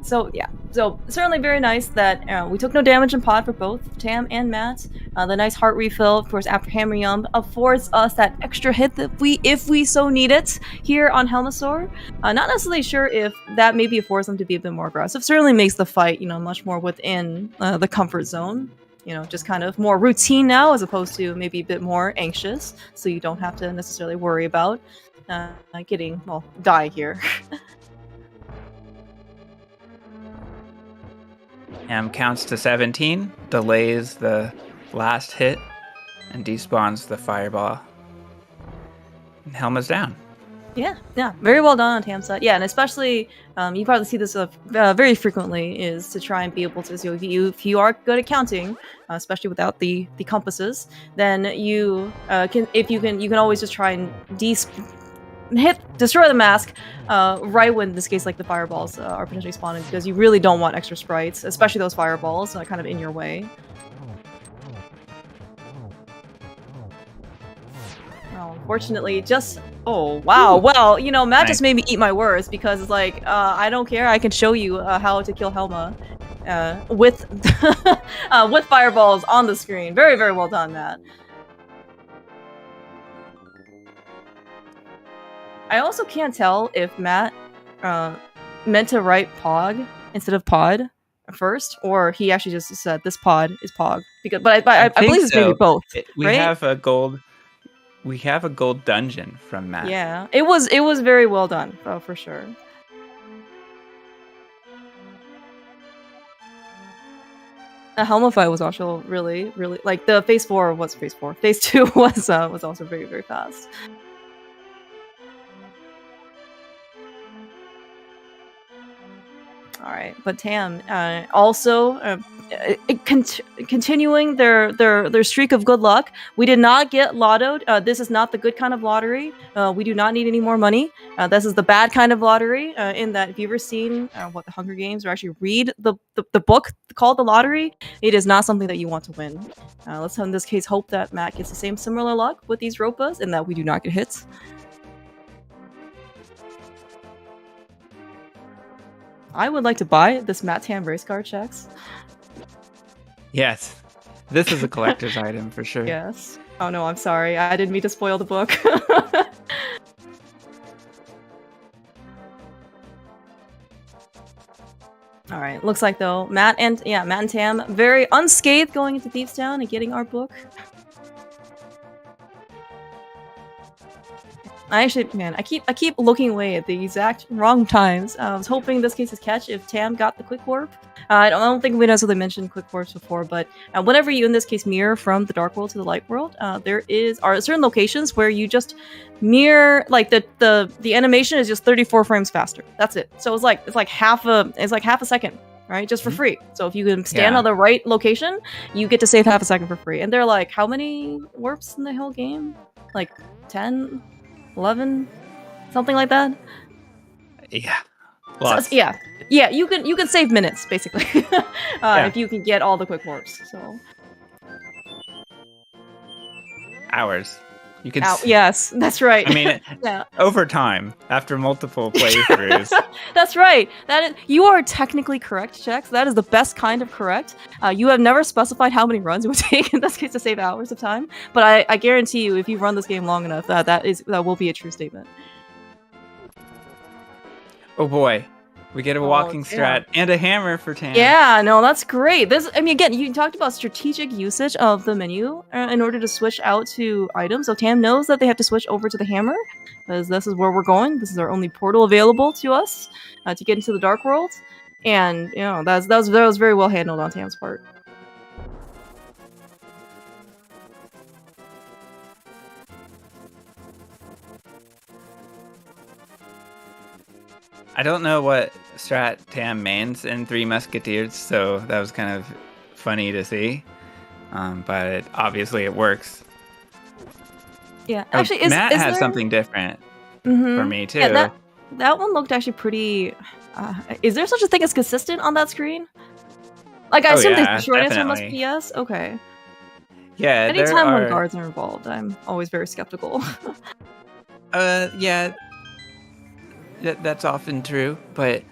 So yeah, so certainly very nice that we took no damage in pod for both Tam and Matt. The nice heart refill, of course, after hammering affords us that extra hit that if we so need it here on Helmasaur. Not necessarily sure if that maybe affords them to be a bit more aggressive. Certainly makes the fight, much more within the comfort zone. Just kind of more routine now as opposed to maybe a bit more anxious, so you don't have to necessarily worry about die here. Counts to 17, delays the last hit, and despawns the fireball. And Helma's down. Yeah, very well done on Tam's side. Yeah, and especially, you probably see this very frequently, is to try and be able to, if you are good at counting, especially without the compasses, then you can always just try and destroy the mask right when, in this case, like the fireballs are potentially spawning, because you really don't want extra sprites, especially those fireballs, kind of in your way. Unfortunately, well, Matt just made me eat my words, because it's like, I don't care, I can show you how to kill Helma with with fireballs on the screen. Very, very well done, Matt. I also can't tell if Matt meant to write Pog instead of Pod first, or he actually just said this pod is Pog. But I believe it's maybe both. We have a gold dungeon from Matt. Yeah, it was very well done, for sure. The Helma fight was also really, really, like, the phase 4 was phase 4. Phase 2 was also very, very fast. All right, but Tam also continuing their streak of good luck. We did not get lottoed. This is not the good kind of lottery. We do not need any more money. This is the bad kind of lottery. In that, if you've ever seen what the Hunger Games, or actually read the book called The Lottery, it is not something that you want to win. Let's in this case hope that Matt gets the same similar luck with these Ropas, and that we do not get hits. I would like to buy this Matt Tam race car checks. Yes. This is a collector's item for sure. Yes. Oh no, I'm sorry. I didn't mean to spoil the book. Alright, right. Looks like though Matt and Tam very unscathed going into Thieves Town and getting our book. I keep looking away at the exact wrong times. I was hoping in this case is catch if Tam got the quick warp. I don't think we necessarily mentioned quick warps before, but whenever you in this case mirror from the dark world to the light world, there are certain locations where you just mirror, like the animation is just 34 frames faster. That's it. So it's like half a second. Right, just for free. So if you can stand on the right location, you get to save half a second for free. And they're like, how many warps in the whole game? Like 10, 11, something like that. Yeah, lots. So, yeah. You can save minutes basically if you can get all the quick warps. So hours. You can. Yes, that's right. I mean, over time, after multiple playthroughs. That's right. You are technically correct, Chex. That is the best kind of correct. You have never specified how many runs it would take in this case to save hours of time, but I guarantee you, if you run this game long enough, that will be a true statement. Oh boy. We get a walking strat and a hammer for Tam. Yeah, no, that's great. Again, you talked about strategic usage of the menu in order to switch out to items. So Tam knows that they have to switch over to the hammer, because this is where we're going. This is our only portal available to us to get into the dark world. And, that was very well handled on Tam's part. I don't know what strat Tam mains in Three Musketeers, so that was kind of funny to see. But obviously it works. Yeah, actually, Matt has something different for me too. Yeah, that one looked actually pretty. Is there such a thing as consistent on that screen? Like, I assume the short answer must be yes. Okay. Yeah. Anytime when guards are involved, I'm always very skeptical. Yeah. That's often true, but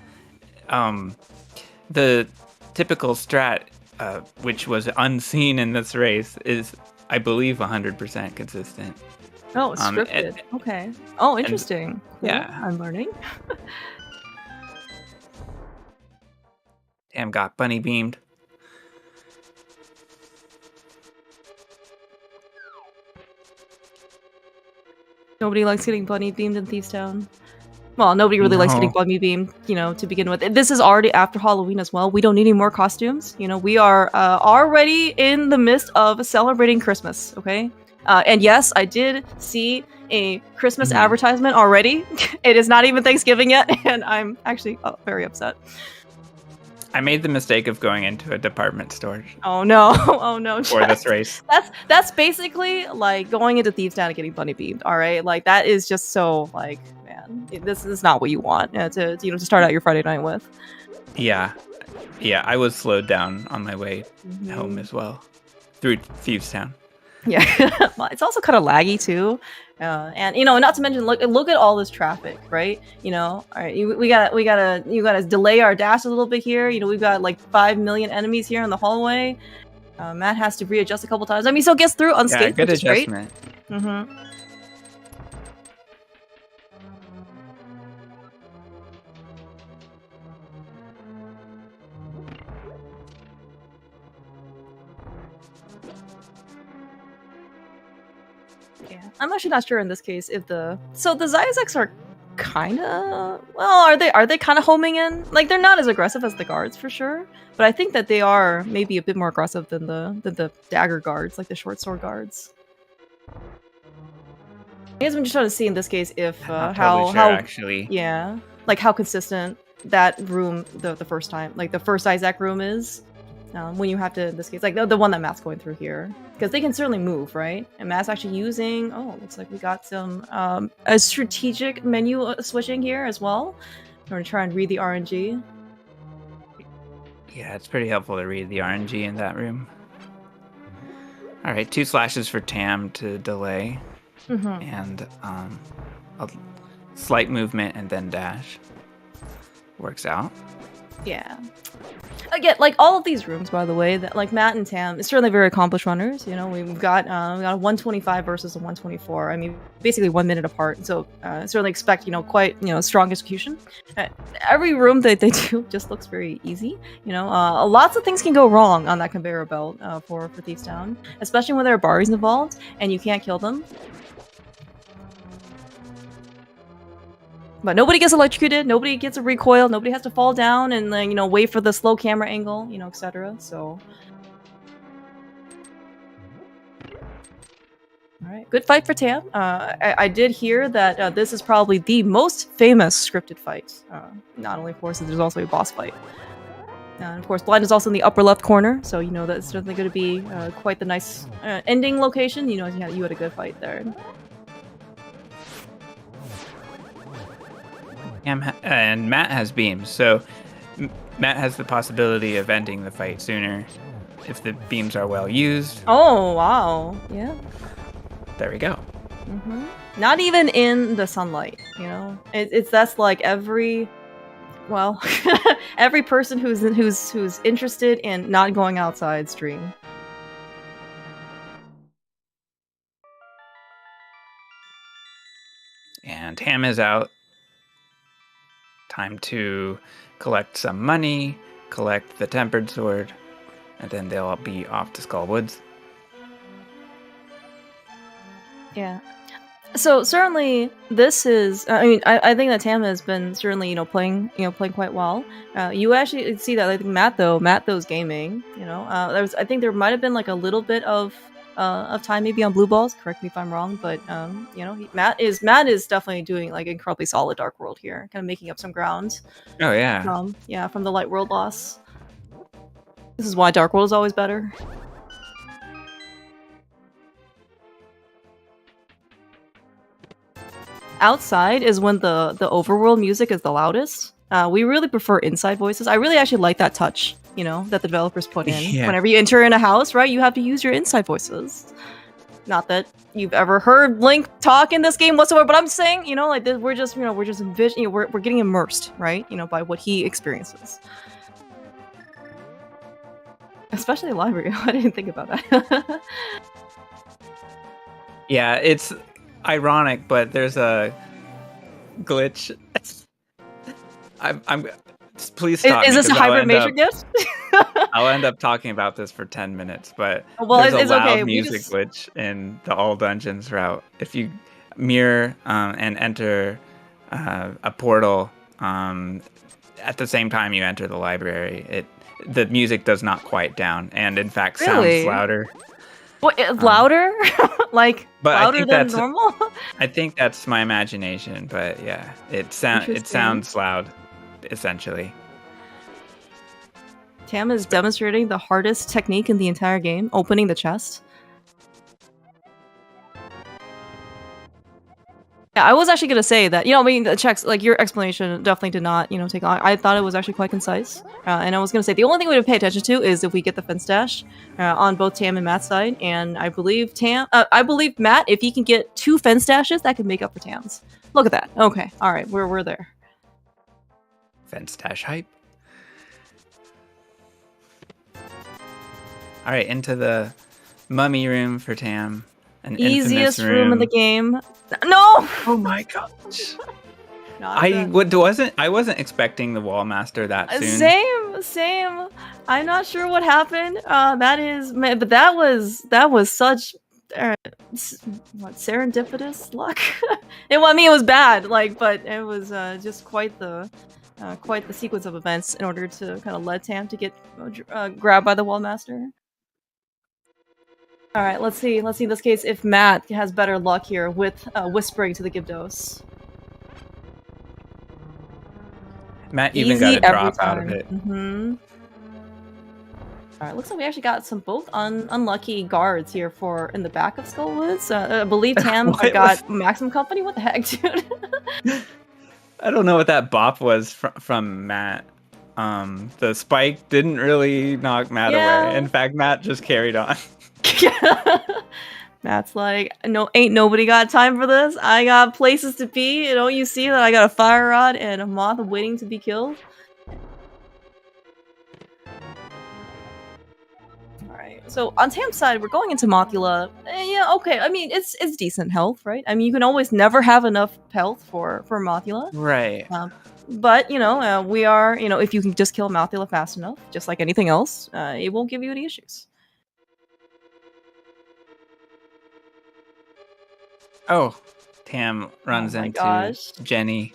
the typical strat, which was unseen in this race, is, I believe, 100% consistent. Oh, it's scripted. Okay. Oh, interesting. Cool. Yeah. I'm learning. Tam got bunny beamed. Nobody likes getting bunny beamed in Thieves Town. Well, nobody really likes getting bunny beamed, to begin with. This is already after Halloween as well. We don't need any more costumes. We are already in the midst of celebrating Christmas, okay? And yes, I did see a Christmas advertisement already. It is not even Thanksgiving yet, and I'm actually very upset. I made the mistake of going into a department store. Oh no! Oh no! For this race. That's basically like going into Thieves Town and getting bunny beamed. All right, like that is just so like, man, this is not what you want to start out your Friday night with. Yeah, I was slowed down on my way home as well through Thieves Town. Yeah, well, it's also kind of laggy too. And not to mention, look at all this traffic, right? All right, you gotta delay our dash a little bit here. We've got like 5 million enemies here in the hallway. Matt has to readjust a couple times. I mean, so gets through unscathed, good which is great. adjustment. Yeah, I'm actually not sure in this case if the Zyazeks are kind of, well, are they kind of homing in? Like, they're not as aggressive as the guards for sure, but I think that they are maybe a bit more aggressive than the dagger guards, like the short sword guards. I guess I'm just trying to see in this case if how actually, yeah, like how consistent that room the first time, like the first Isaac room is. When you have to, in this case, like the one that Matt's going through here, because they can certainly move, right? And Matt's actually using, looks like we got some a strategic menu switching here as well. We're gonna try and read the RNG. Yeah, it's pretty helpful to read the RNG in that room. All right, 2 slashes for Tam to delay, and a slight movement and then dash. Works out. Yeah. Again, like all of these rooms, by the way, that like Matt and Tam is certainly very accomplished runners. You know, we've got a 125 versus a 124. I mean, basically 1 minute apart. So certainly expect quite strong execution. Every room that they do just looks very easy. Lots of things can go wrong on that conveyor belt for Thieves Town, especially when there are bars involved and you can't kill them. But nobody gets electrocuted, nobody gets a recoil, nobody has to fall down and then, wait for the slow camera angle, etc. So... Alright, good fight for Tam. I did hear that this is probably the most famous scripted fight. Not only, of course, there's also a boss fight. And of course, blind is also in the upper left corner, so that's certainly going to be quite the nice ending location. You had a good fight there. And Matt has beams, so Matt has the possibility of ending the fight sooner if the beams are well used. Oh, wow. Yeah. There we go. Mm-hmm. Not even in the sunlight, that's like every person who's interested in not going outside's dream. And Tam is out. Time to collect some money, collect the tempered sword, and then they'll be off to Skullwoods. Yeah. So certainly this is. I think that Tam has been certainly playing quite well. You actually see that I think Matt though's gaming. I think there might have been like a little bit of time maybe on blue balls. Correct me if I'm wrong, but Matt is definitely doing like incredibly solid Dark World here, kind of making up some ground. Oh yeah. From the Light World loss. This is why Dark World is always better. Outside is when the overworld music is the loudest. We really prefer inside voices. I really actually like that touch. That the developers put in. Yeah. Whenever you enter in a house, right, you have to use your inside voices. Not that you've ever heard Link talk in this game whatsoever, but I'm saying, like this, we're just envisioning, we're getting immersed, right, by what he experiences. Especially the library. I didn't think about that. Yeah, it's ironic, but there's a glitch. I'm please stop. Is this a hybrid major gift? I'll end up talking about this for 10 minutes, but well, there's a loud okay. music glitch in the all dungeons route. If you mirror and enter a portal at the same time you enter the library, the music does not quiet down, and in fact sounds louder. What, louder? Like louder than normal? I think that's my imagination, but yeah, it sounds loud, essentially. Tam is demonstrating the hardest technique in the entire game, opening the chest. Yeah, I was actually gonna say that, the checks, like your explanation definitely did not, take on. I thought it was actually quite concise. And I was gonna say, the only thing we would pay attention to is if we get the fence dash on both Tam and Matt's side. And I believe Matt, if he can get 2 fence dashes, that could make up for Tam's. Look at that. Okay. Alright, we're there. Fence dash hype. Alright, into the mummy room for Tam. An easiest room in the game. No! Oh my gosh. I wasn't expecting the wall master that soon. Same. I'm not sure what happened. But that was such serendipitous luck. It was bad, but it was just quite the sequence of events in order to kind of let Tam to get grabbed by the wall master. All right, let's see in this case if Matt has better luck here with whispering to the Gibdos. Matt even got a drop out of it. Mm-hmm. All right, looks like we actually got both unlucky guards here in the back of Skullwoods. I believe Tam got Maximum Company. What the heck, dude? I don't know what that bop was from Matt. The spike didn't really knock Matt away. In fact, Matt just carried on. Matt's like, no, ain't nobody got time for this. I got places to be. Don't you see that I got a fire rod and a moth waiting to be killed? So on Tam's side, we're going into Mothula. Yeah, okay. I mean, it's decent health, right? I mean, you can always never have enough health for Mothula. Right. But we are, if you can just kill Mothula fast enough, just like anything else, it won't give you any issues. Oh, Tam runs my into gosh. Jenny,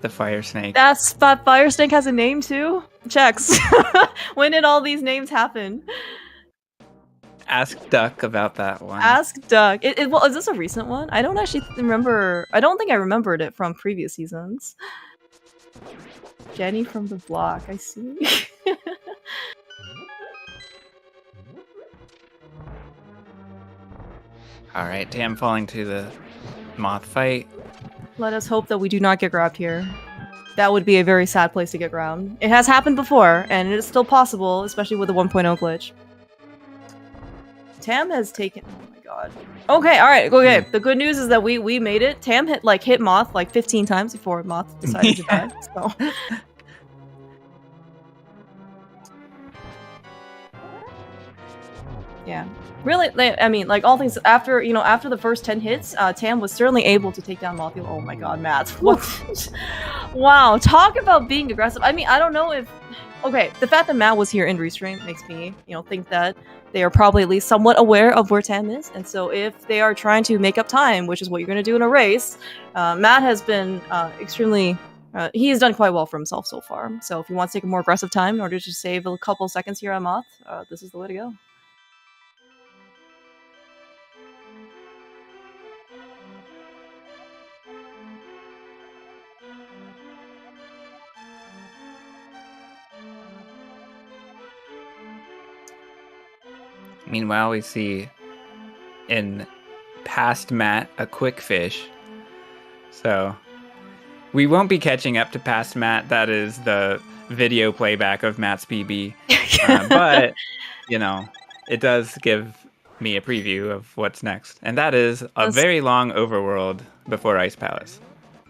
the fire snake. That fire snake has a name too? Checks. When did all these names happen? Ask Duck about that one. Ask Duck. Well, is this a recent one? I don't actually remember. I don't think I remembered it from previous seasons. Jenny from the block. I see. Alright, Tam falling to the moth fight. Let us hope that we do not get grabbed here. That would be a very sad place to get grabbed. It has happened before, and it is still possible, especially with the 1.0 glitch. Tam has taken... Oh my god. Okay, alright, okay. The good news is that we made it. Tam hit Moth like 15 times before Moth decided to die, so... Yeah. Really, I mean, like, all things, after the first 10 hits, Tam was certainly able to take down Mothula. Oh my god, Matt. What? Wow, talk about being aggressive. I mean, I don't know if... Okay, the fact that Matt was here in Restream makes me, think that they are probably at least somewhat aware of where Tam is, and so if they are trying to make up time, which is what you're going to do in a race, Matt has been extremely... he has done quite well for himself so far, so if he wants to take a more aggressive time in order to save a couple seconds here on Moth, this is the way to go. Meanwhile, we see in past Matt a quick fish. So we won't be catching up to past Matt. That is the video playback of Matt's PB. But, it does give me a preview of what's next. And that is a very long overworld before Ice Palace.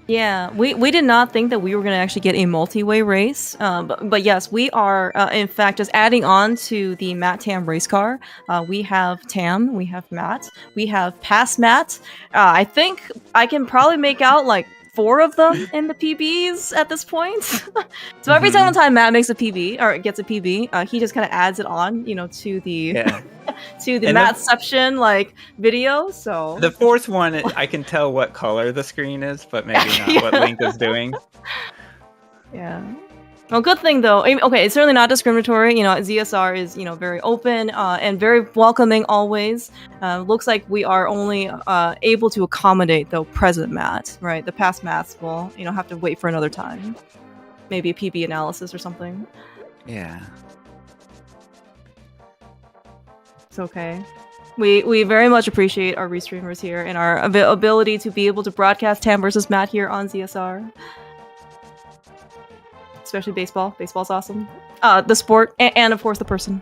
Yeah, we did not think that we were going to actually get a multi-way race, but yes, we are, in fact, just adding on to the Matt Tam race car. We have Tam, we have Matt, we have past Matt. I think I can probably make out, like, 4 of them in the PBs at this point. So every single time Matt makes a PB, or gets a PB, he just kind of adds it on, to the... Yeah. To the Mattception video. So the 4th one, I can tell what color the screen is, but maybe not what Link is doing. Yeah. Well, good thing though. Okay, it's certainly not discriminatory. ZSR is very open and very welcoming always. Looks like we are only able to accommodate the present Matt. Right, the past Matts will have to wait for another time. Maybe a PB analysis or something. Yeah. Okay. We very much appreciate our restreamers here and our ability to be able to broadcast Tam versus Matt here on ZSR. Especially baseball. Baseball's awesome. The sport, and of course the person.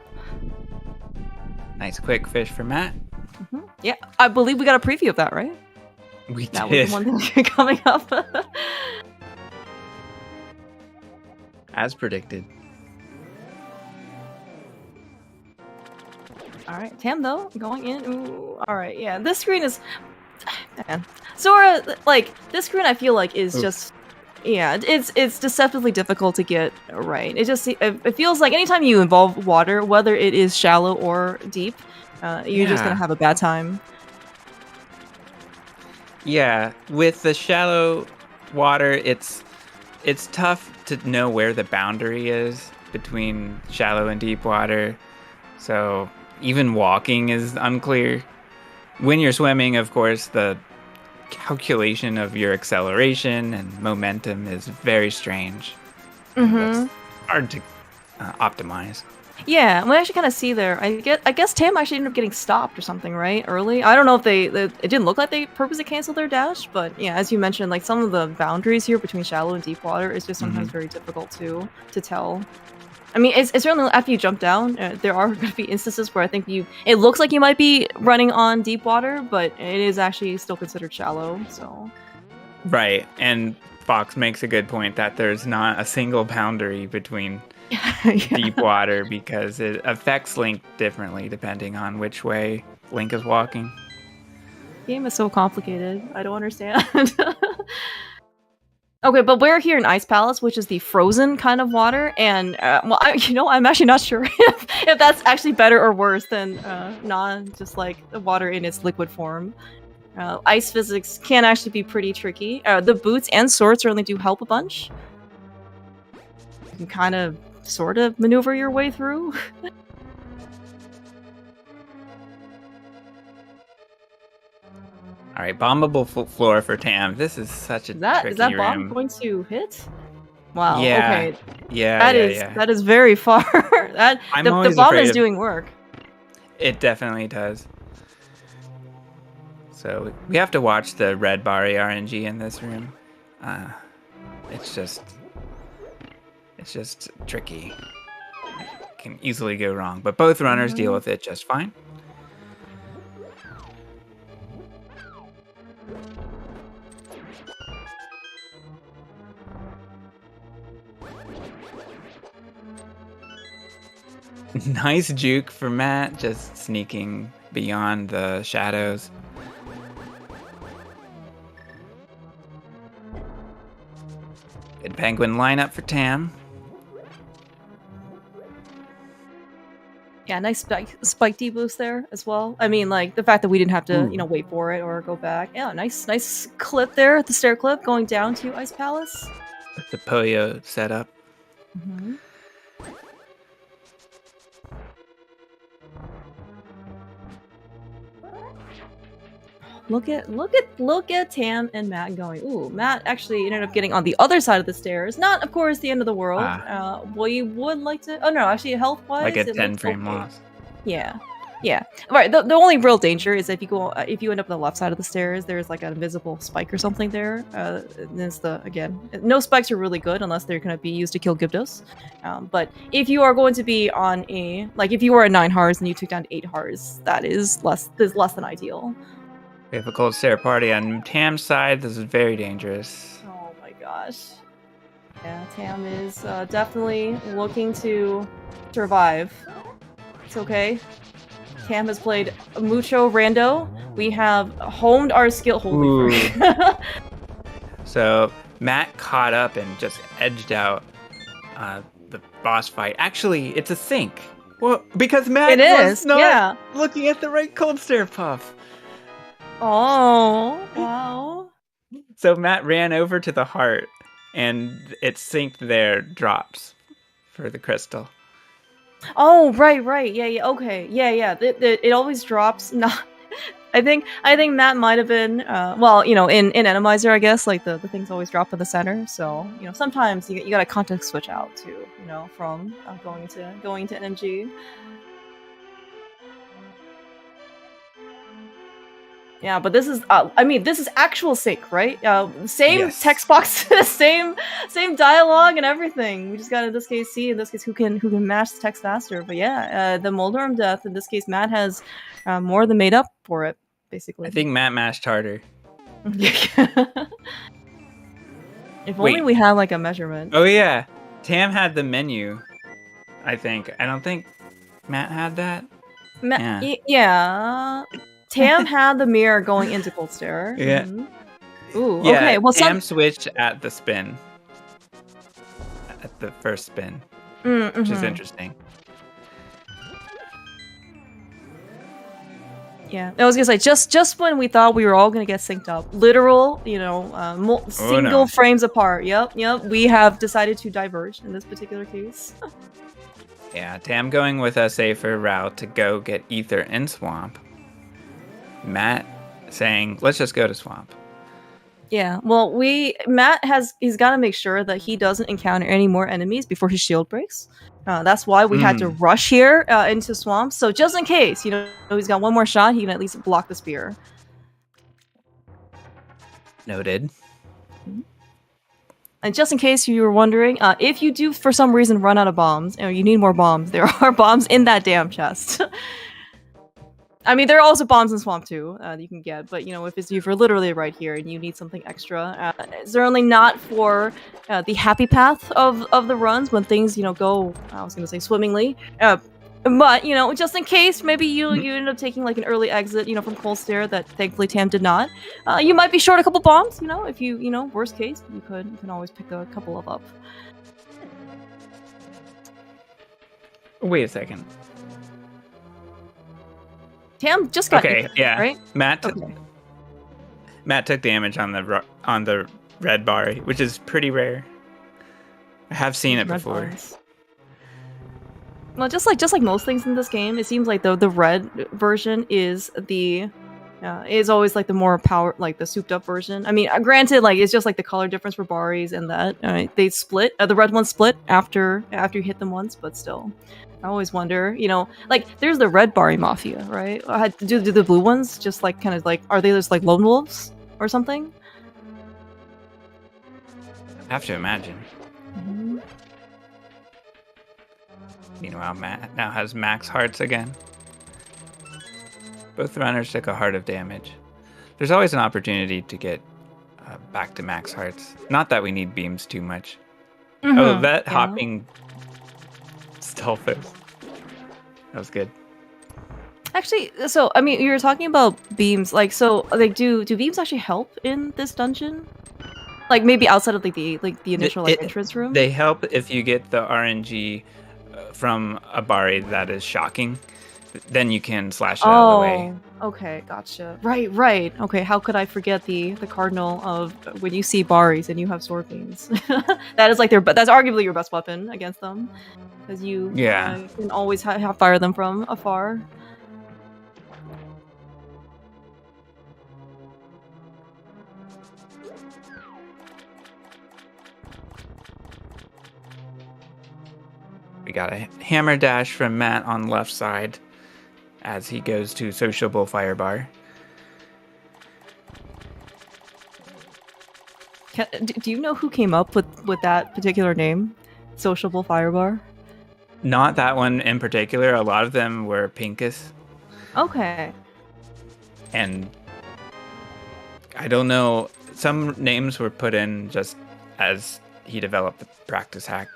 Nice quick fish for Matt. Mm-hmm. Yeah, I believe we got a preview of that, right? We that did. Was the one thing coming up. As predicted. Alright, Tam though, going in. Ooh, alright, yeah. This screen is... Man. Sora, this screen I feel like is just... Yeah, it's deceptively difficult to get right. It feels like anytime you involve water, whether it is shallow or deep, you're just gonna have a bad time. Yeah, with the shallow water, it's tough to know where the boundary is between shallow and deep water. So... even walking is unclear. When you're swimming, of course, the calculation of your acceleration and momentum is very strange. That's hard to optimize. Yeah, we actually kind of see there. I guess Tam actually ended up getting stopped or something, right? Early. I don't know if it didn't look like they purposely canceled their dash, but yeah, as you mentioned, like some of the boundaries here between shallow and deep water is just sometimes very difficult to tell. I mean, it's certainly after you jump down, there are going to be instances where I think it looks like you might be running on deep water, but it is actually still considered shallow, so. Right, and Fox makes a good point that there's not a single boundary between deep water because it affects Link differently depending on which way Link is walking. Game is so complicated. I don't understand. Okay, but we're here in Ice Palace, which is the frozen kind of water, and well, I'm actually not sure if that's actually better or worse than not just like the water in its liquid form. Ice physics can actually be pretty tricky. The boots and sword certainly do help a bunch. You can kind of, sort of maneuver your way through. All right, bombable floor for Tam. This is such a tricky Is that bomb room. going to hit? Wow. Yeah. Okay. Yeah. That is very far. The bomb is doing work. It definitely does. So we have to watch the red Bari RNG in this room. It's just tricky. Can easily go wrong, but both runners deal with it just fine. Nice juke for Matt, just sneaking beyond the shadows. Good penguin lineup for Tam. Yeah, nice spike deboost there as well. I mean, like the fact that we didn't have to, wait for it or go back. Yeah, nice clip there, the stair clip going down to Ice Palace. The Poyo setup. Mm-hmm. Look at Tam and Matt going. Ooh, Matt actually ended up getting on the other side of the stairs. Not, of course, the end of the world. We would like to. Oh no, actually, health-wise, like a 10-frame loss. Yeah. Right. The only real danger is if you end up on the left side of the stairs, there's like an invisible spike or something there. There's no spikes are really good unless they're going to be used to kill Gyptos. But if you are going to be on if you were at 9 hearts and you took down to 8 hearts, that is less than ideal. We have a cold stare party on Tam's side. This is very dangerous. Oh my gosh. Yeah, Tam is definitely looking to survive. It's okay. Tam has played mucho rando. We have honed our skill. Holy frick. So Matt caught up and just edged out the boss fight. Actually, it's a sync. Well, because Matt was not looking at the right cold stare puff. Oh, wow. So Matt ran over to the heart, and it synced there, drops for the crystal. Oh, right. Yeah. Okay. Yeah. It always drops. Not. I think Matt might have been. In Animizer, I guess like the things always drop in the center. So sometimes you got to context switch out to from going to NMG. Yeah, but this is this is actual sync, right? Same text box, same dialogue and everything. We just got, in this case, see who can match the text faster. But yeah, the Moldorm death, in this case, Matt has more than made up for it, basically. I think Matt mashed harder. If only we had like a measurement. Oh yeah, Tam had the menu, I think. I don't think Matt had that. Yeah. Tam had the mirror going into Cold Stare. Yeah. Mm-hmm. Ooh, okay. Well, Tam switched at the spin. At the first spin. Which is interesting. Yeah. I was gonna say, just when we thought we were all gonna get synced up, literal, single frames apart. Yep. We have decided to diverge in this particular case. Yeah, Tam going with a safer route to go get Ether in Swamp. Matt saying, let's just go to Swamp. Yeah, well, he's got to make sure that he doesn't encounter any more enemies before his shield breaks. That's why we had to rush here into Swamp. So just in case, he's got one more shot, he can at least block the spear. Noted. And just in case you were wondering, if you do for some reason run out of bombs, or you need more bombs, there are bombs in that damn chest. I mean, there are also bombs in Swamp too that you can get, but you know, if you're literally right here and you need something extra, it's certainly not for the happy path of the runs when things, you know, go, I was gonna say swimmingly, but you know, just in case maybe you end up taking like an early exit, you know, from Cold Stare that thankfully Tam did not. You might be short a couple bombs, you know, if you know, worst case, you can always pick a couple of up. Wait a second. Tam just got okay. injured, Yeah, right? Matt. Okay. Matt took damage on the red bar, which is pretty rare. I have seen it before. Bars. Well, just like most things in this game, it seems like the red version is always like the more like the souped up version. I mean, granted, like it's just like the color difference for Baris and that they split. The red ones split after you hit them once, but still, I always wonder, you know, like there's the red Bari Mafia, right? Do the blue ones just like kind of like, are they just like lone wolves or something? I have to imagine. Mm-hmm. Meanwhile, Matt now has max hearts again. Both runners took a heart of damage. There's always an opportunity to get back to max hearts. Not that we need beams too much. Mm-hmm. Oh, that hopping stealthos. That was good. Actually, so I mean, you were talking about beams, like so, like do beams actually help in this dungeon? Like maybe outside of like the initial entrance room. They help if you get the RNG from a Bari that is shocking. Then you can slash it out of the way. Okay, gotcha. Right. Okay, how could I forget the cardinal of when you see Baris and you have sword beams? That is like that's arguably your best weapon against them, because you can always fire them from afar. We got a hammer dash from Matt on left side as he goes to Sociable Firebar. Do you know who came up with that particular name? Sociable Firebar? Not that one in particular. A lot of them were Pinkus. Okay. And I don't know. Some names were put in just as he developed the practice hack.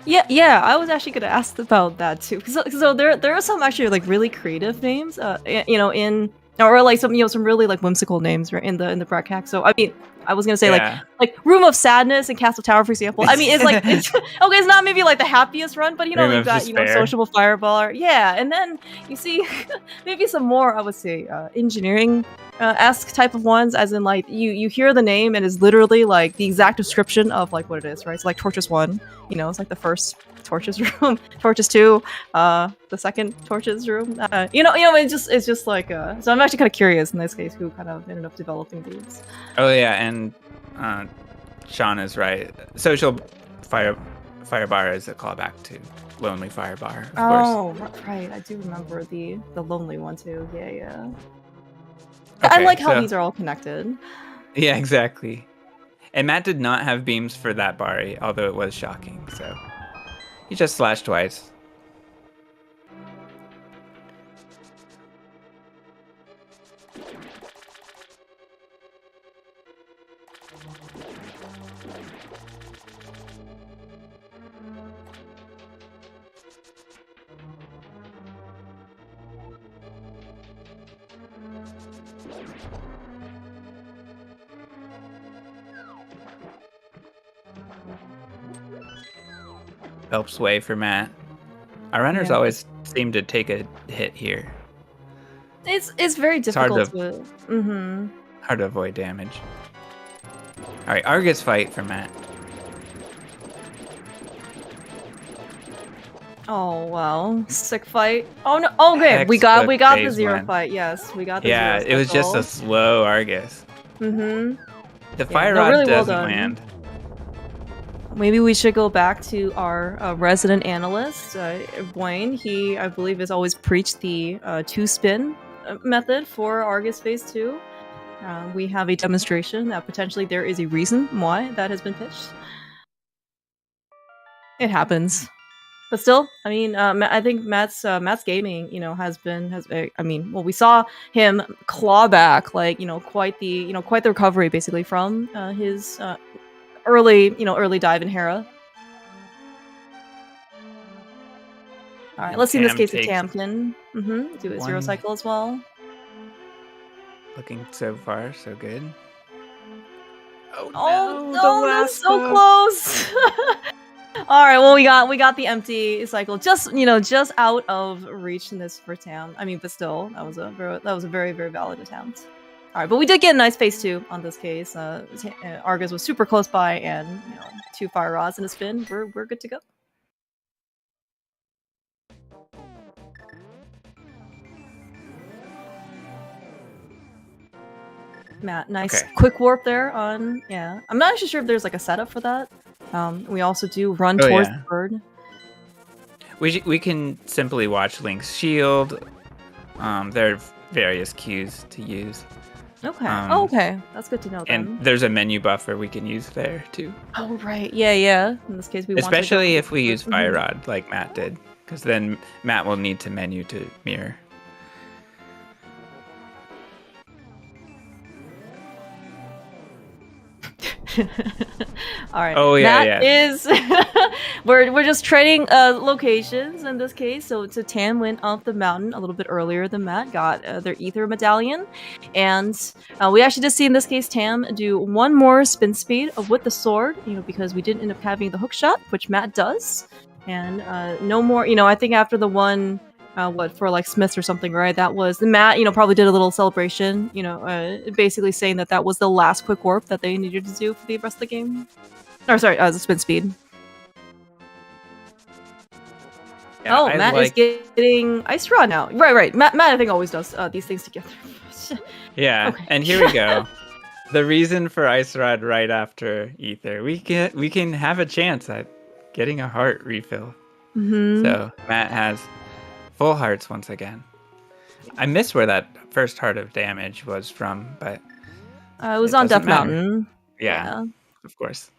Yeah, I was actually gonna ask about that too. So there are some actually like really creative names, you know, or like some really like whimsical names in the Brack hack. So I mean, I was gonna say like Room of Sadness and Castle Tower, for example. I mean, it's like it's okay. It's not maybe like the happiest run, but you know, you've got Sociable Fireball. Yeah, and then you see maybe some more. I would say engineering esque type of ones, as in like you hear the name and it's literally like the exact description of like what it is, right? So like Torches 1, you know, it's like the first Torches room, Torches 2, the second Torches room. You know, it's just like so I'm actually kind of curious in this case who kind of ended up developing these. Oh yeah, and Sean is right. Social Firebar is a callback to Lonely Firebar, of course. Right. I do remember the lonely one too. Yeah. Okay, I like how these are all connected. Yeah, exactly. And Matt did not have beams for that Bari, although it was shocking, so he just slashed twice. Helps way for Matt. Our runners always seem to take a hit here. It's very difficult hard to avoid damage. All right, Argus fight for Matt. Oh well, sick fight. Oh no. Okay, we got the zero fight. Yes, we got the zero. Yeah, it was just a slow Argus. The fire rod really doesn't land. Maybe we should go back to our resident analyst, Wayne. He, I believe, has always preached the two-spin method for Argus Phase 2. We have a demonstration that potentially there is a reason why that has been pitched. It happens. But still, I mean, I think Matt's gaming, I mean, well, we saw him claw back, like, quite the recovery basically from his early dive in Hera. All right, And let's see in this Tam case if takes Tam can do a zero one. cycle as well. Looking so far, so good. Oh the no, last that's so bug. close. All right, well we got the empty cycle, just out of reach in this for Tam. I mean, but still, that was a very very valid attempt. All right, but we did get a nice phase 2 on this case. Argus was super close by, and 2 fire rods and a spin. We're good to go. Matt, nice quick warp there on, yeah. I'm not actually sure if there's like a setup for that. We also do run towards the bird. We can simply watch Link's shield. There are various cues to use. Okay. Okay. That's good to know then. And there's a menu buffer we can use there too. Oh right. Yeah. In this case, we especially if we use Fire Rod like Matt did, because then Matt will need to menu to mirror. All right. Oh yeah, that is we're just trading locations in this case. So Tam went up the mountain a little bit earlier than Matt, got their ether medallion, and we actually just see in this case Tam do one more spin speed with the sword, because we didn't end up having the hook shot, which Matt does, and no more. I think after the one. For like Smiths or something, right? That was Matt. Probably did a little celebration. Basically saying that was the last quick warp that they needed to do for the rest of the game. Or sorry, the spin speed. Yeah, Matt is getting Ice Rod now. Right. Matt I think always does these things together. Yeah, okay. And here we go. The reason for Ice Rod right after Ether, we can have a chance at getting a heart refill. So Matt has full hearts once again. I miss where that first heart of damage was from, but it was on Death Mountain. Yeah, of course.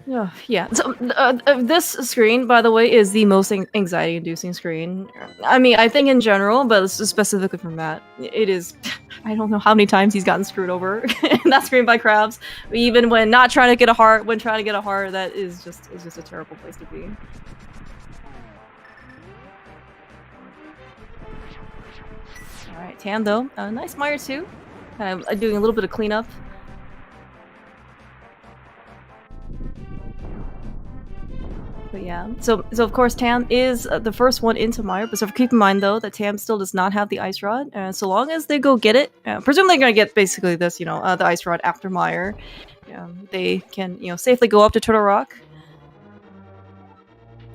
Yeah. So this screen, by the way, is the most anxiety-inducing screen. I mean, I think in general, but specifically for Matt, it is. I don't know how many times he's gotten screwed over in that screen by crabs. Even when not trying to get a heart, that is just a terrible place to be. Alright, Tam though, nice Mire too. Kind of doing a little bit of cleanup. But yeah, so of course Tam is the first one into Mire, but so keep in mind though that Tam still does not have the Ice Rod. So long as they go get it, presumably they're gonna get basically this, the Ice Rod after Mire. They can, safely go up to Turtle Rock.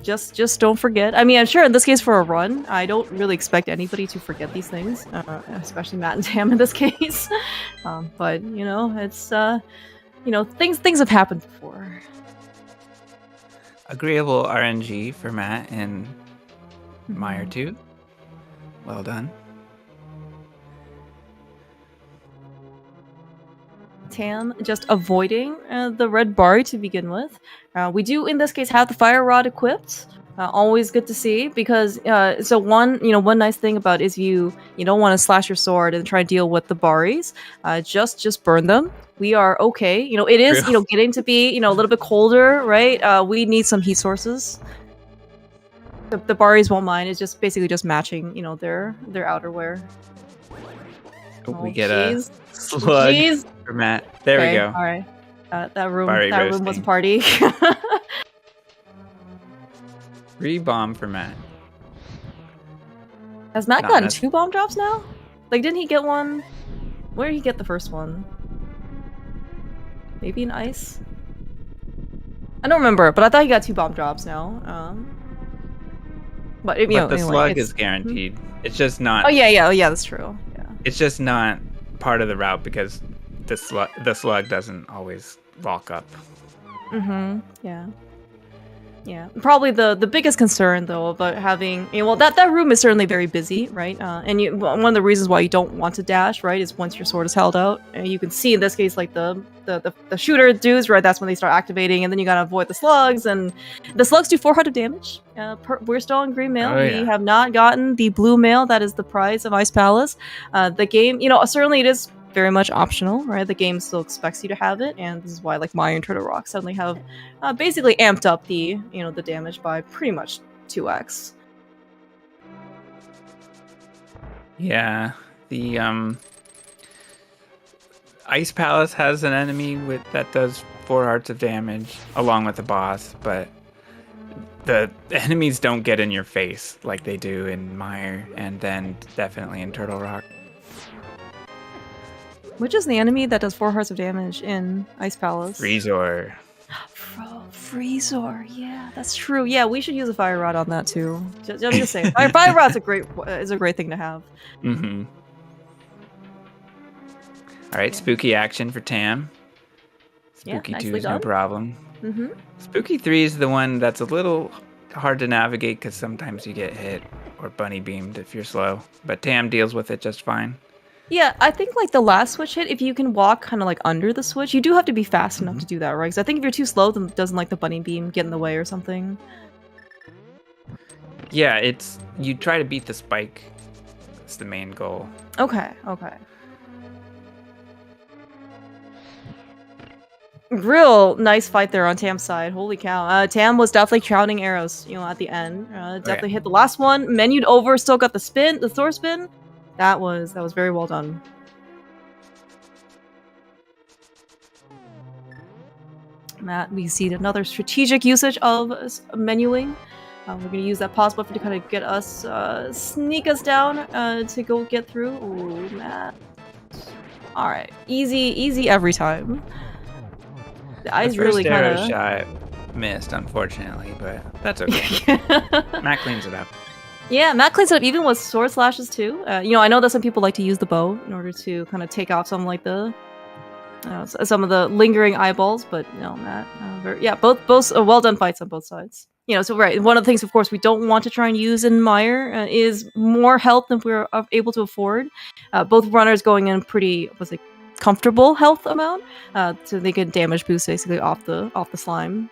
Just don't forget. I mean, I'm sure in this case for a run, I don't really expect anybody to forget these things, especially Matt and Tam in this case. But it's things have happened before. Agreeable RNG for Matt and Mire too. Well done. Tam just avoiding the red bar to begin with. We do in this case have the fire rod equipped. Always good to see, because so one nice thing about is you don't want to slash your sword and try to deal with the baris. Just burn them. We are okay. It is getting to be a little bit colder, right? We need some heat sources. The baris won't mind. It's just basically just matching their outerwear. We get a slug for Matt. There we go. All right. That room was a party. Re-bomb for Matt. Has Matt gotten 2 bomb drops now? Like, didn't he get one? Where did he get the first one? Maybe an ice? I don't remember, but I thought he got 2 bomb drops now. But the slug is guaranteed. It's just not. Oh yeah, that's true. Yeah. It's just not part of the route because the slug doesn't always walk up. Yeah. Yeah, probably the biggest concern though about having, well, that room is certainly very busy, right? And one of the reasons why you don't want to dash, right, is once your sword is held out, and you can see in this case like the shooter dudes, right? That's when they start activating, and then you gotta avoid the slugs, and the slugs do 400 damage. We're still on green mail. Oh, We yeah. have not gotten the blue mail. That is the prize of Ice Palace. The game, certainly it is very much optional, right? The game still expects you to have it, and this is why like Mire and Turtle Rock suddenly have basically amped up the the damage by pretty much 2x. Yeah, the Ice Palace has an enemy that does 4 hearts of damage along with the boss, but the enemies don't get in your face like they do in Mire and then definitely in Turtle Rock. Which is the enemy that does 4 hearts of damage in Ice Palace? Freezor. Freezor, yeah, that's true. Yeah, we should use a fire rod on that too. Just saying, fire rod's a great thing to have. Mm-hmm. All right, spooky action for Tam. Spooky 2 is no problem. Mm-hmm. Spooky 3 is the one that's a little hard to navigate because sometimes you get hit or bunny beamed if you're slow, but Tam deals with it just fine. Yeah, I think like the last switch hit, if you can walk kind of like under the switch, you do have to be fast enough to do that, right? Because I think if you're too slow, then doesn't like the bunny beam get in the way or something. Yeah, you try to beat the spike. It's the main goal. Okay. Real nice fight there on Tam's side. Holy cow. Tam was definitely crowning arrows, at the end. Definitely hit the last one. Menued over, still got the Thor spin. That was very well done. Matt, we see another strategic usage of menuing. We're going to use that pause button to kind of get us, sneak us down to go get through. Ooh, Matt. Alright, easy every time. The eyes really kind of... shot missed, unfortunately, but that's okay. Matt cleans it up. Yeah, Matt cleans it up even with sword slashes too. I know that some people like to use the bow in order to kind of take off some like the some of the lingering eyeballs, but no, Matt. Both well done fights on both sides. So right, one of the things, of course, we don't want to try and use in Mire is more health than we're able to afford. Both runners going in pretty comfortable health amount, so they get damage boost basically off the slime.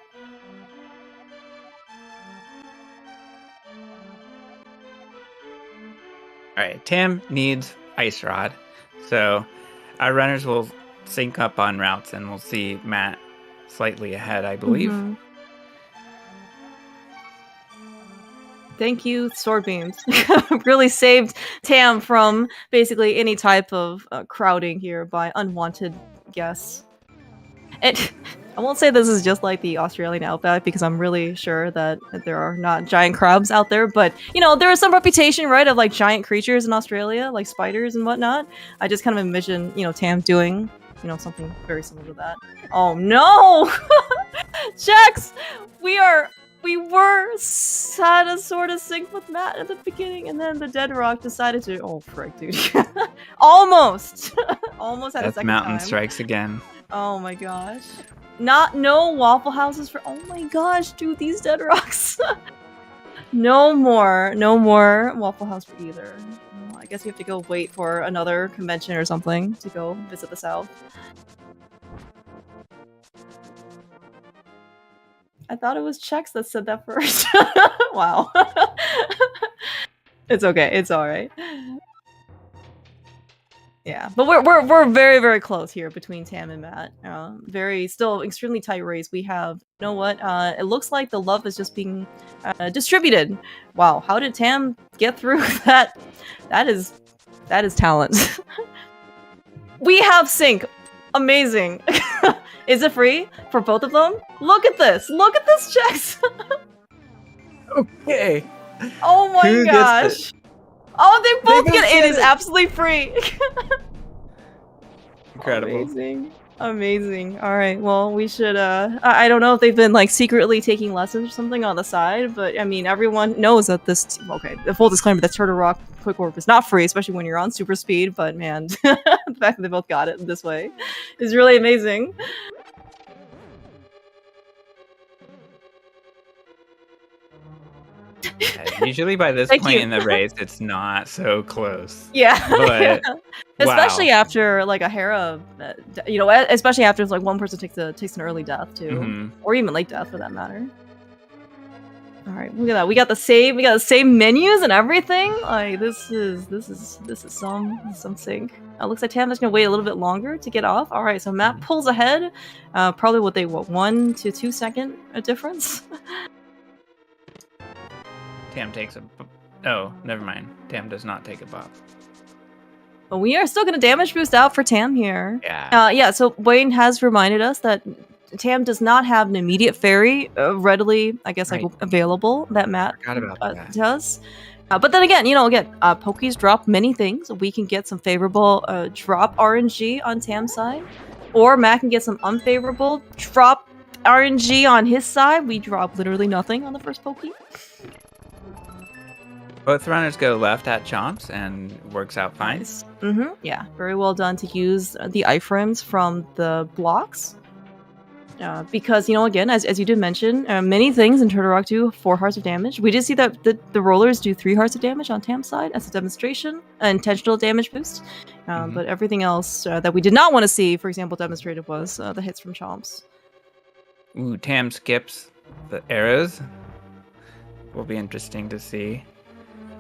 Alright, Tam needs Ice Rod, so our runners will sync up on routes and we'll see Matt slightly ahead, I believe. Mm-hmm. Thank you, sword beams. Really saved Tam from basically any type of crowding here by unwanted guests. And I won't say this is just like the Australian outback because I'm really sure that there are not giant crabs out there, but there is some reputation, right, of like giant creatures in Australia, like spiders and whatnot. I just kind of envision, Tam doing, something very similar to that. Oh no! Jax! We were sort of synced with Matt at the beginning, and then the dead rock decided to. Oh frick, dude! Almost had a second Mountain time. strikes again. Oh my gosh! No Waffle Houses for. Oh my gosh, dude! These dead rocks. No more Waffle House for either. I guess we have to go wait for another convention or something to go visit the South. I thought it was Chex that said that first. Wow. It's okay. It's all right. Yeah, but we're very, very close here between Tam and Matt. Still extremely tight race. We have, it looks like the love is just being distributed. Wow, how did Tam get through that? That is talent. We have sync. Amazing. Is it free for both of them? Look at this, Chex. Okay. Oh my gosh. Oh, they both get it. It is absolutely free. Incredible. Amazing. All right. Well, we should. I don't know if they've been like secretly taking lessons or something on the side, but I mean, everyone knows that this. Okay, the full disclaimer: that Turtle Rock Quick Warp is not free, especially when you're on super speed. But man, the fact that they both got it this way is really amazing. Usually by this Thank point you. in the race, it's not so close. Yeah. But Especially wow. after like a Hera, especially after like one person takes an early death too, or even late death for that matter. All right, look at that. We got the same menus and everything. Like this is some sync. Looks like Tam is gonna wait a little bit longer to get off. All right, so Matt pulls ahead. Probably 1 to 2 second difference. Tam takes a. Oh, never mind. Tam does not take a bop. But we are still gonna damage boost out for Tam here. Yeah. Yeah. So Wayne has reminded us that Tam does not have an immediate fairy readily, I guess, like available that Matt does. But then again, Pokies drop many things. We can get some favorable drop RNG on Tam's side, or Matt can get some unfavorable drop RNG on his side. We drop literally nothing on the first Pokie. Both runners go left at chomps and works out fine. Nice. Yeah, very well done to use the iframes from the blocks. Because, again, as you did mention, many things in Turtle Rock do 4 hearts of damage. We did see that the rollers do 3 hearts of damage on Tam's side as a demonstration, an intentional damage boost. But everything else that we did not want to see, for example, demonstrated was the hits from Chomps. Ooh, Tam skips the arrows. Will be interesting to see.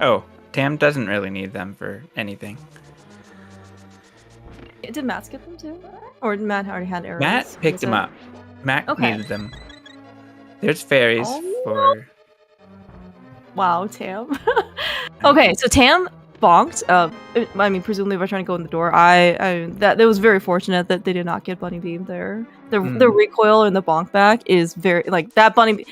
Oh, Tam doesn't really need them for anything. Did Matt skip them too? Or did Matt already had arrows? Matt picked them up. Matt needed them. There's fairies for... Wow, Tam. Okay, so Tam bonked. I mean, presumably by trying to go in the door. That was very fortunate that they did not get bunny beam there. The recoil in the bonk back is very like that bunny.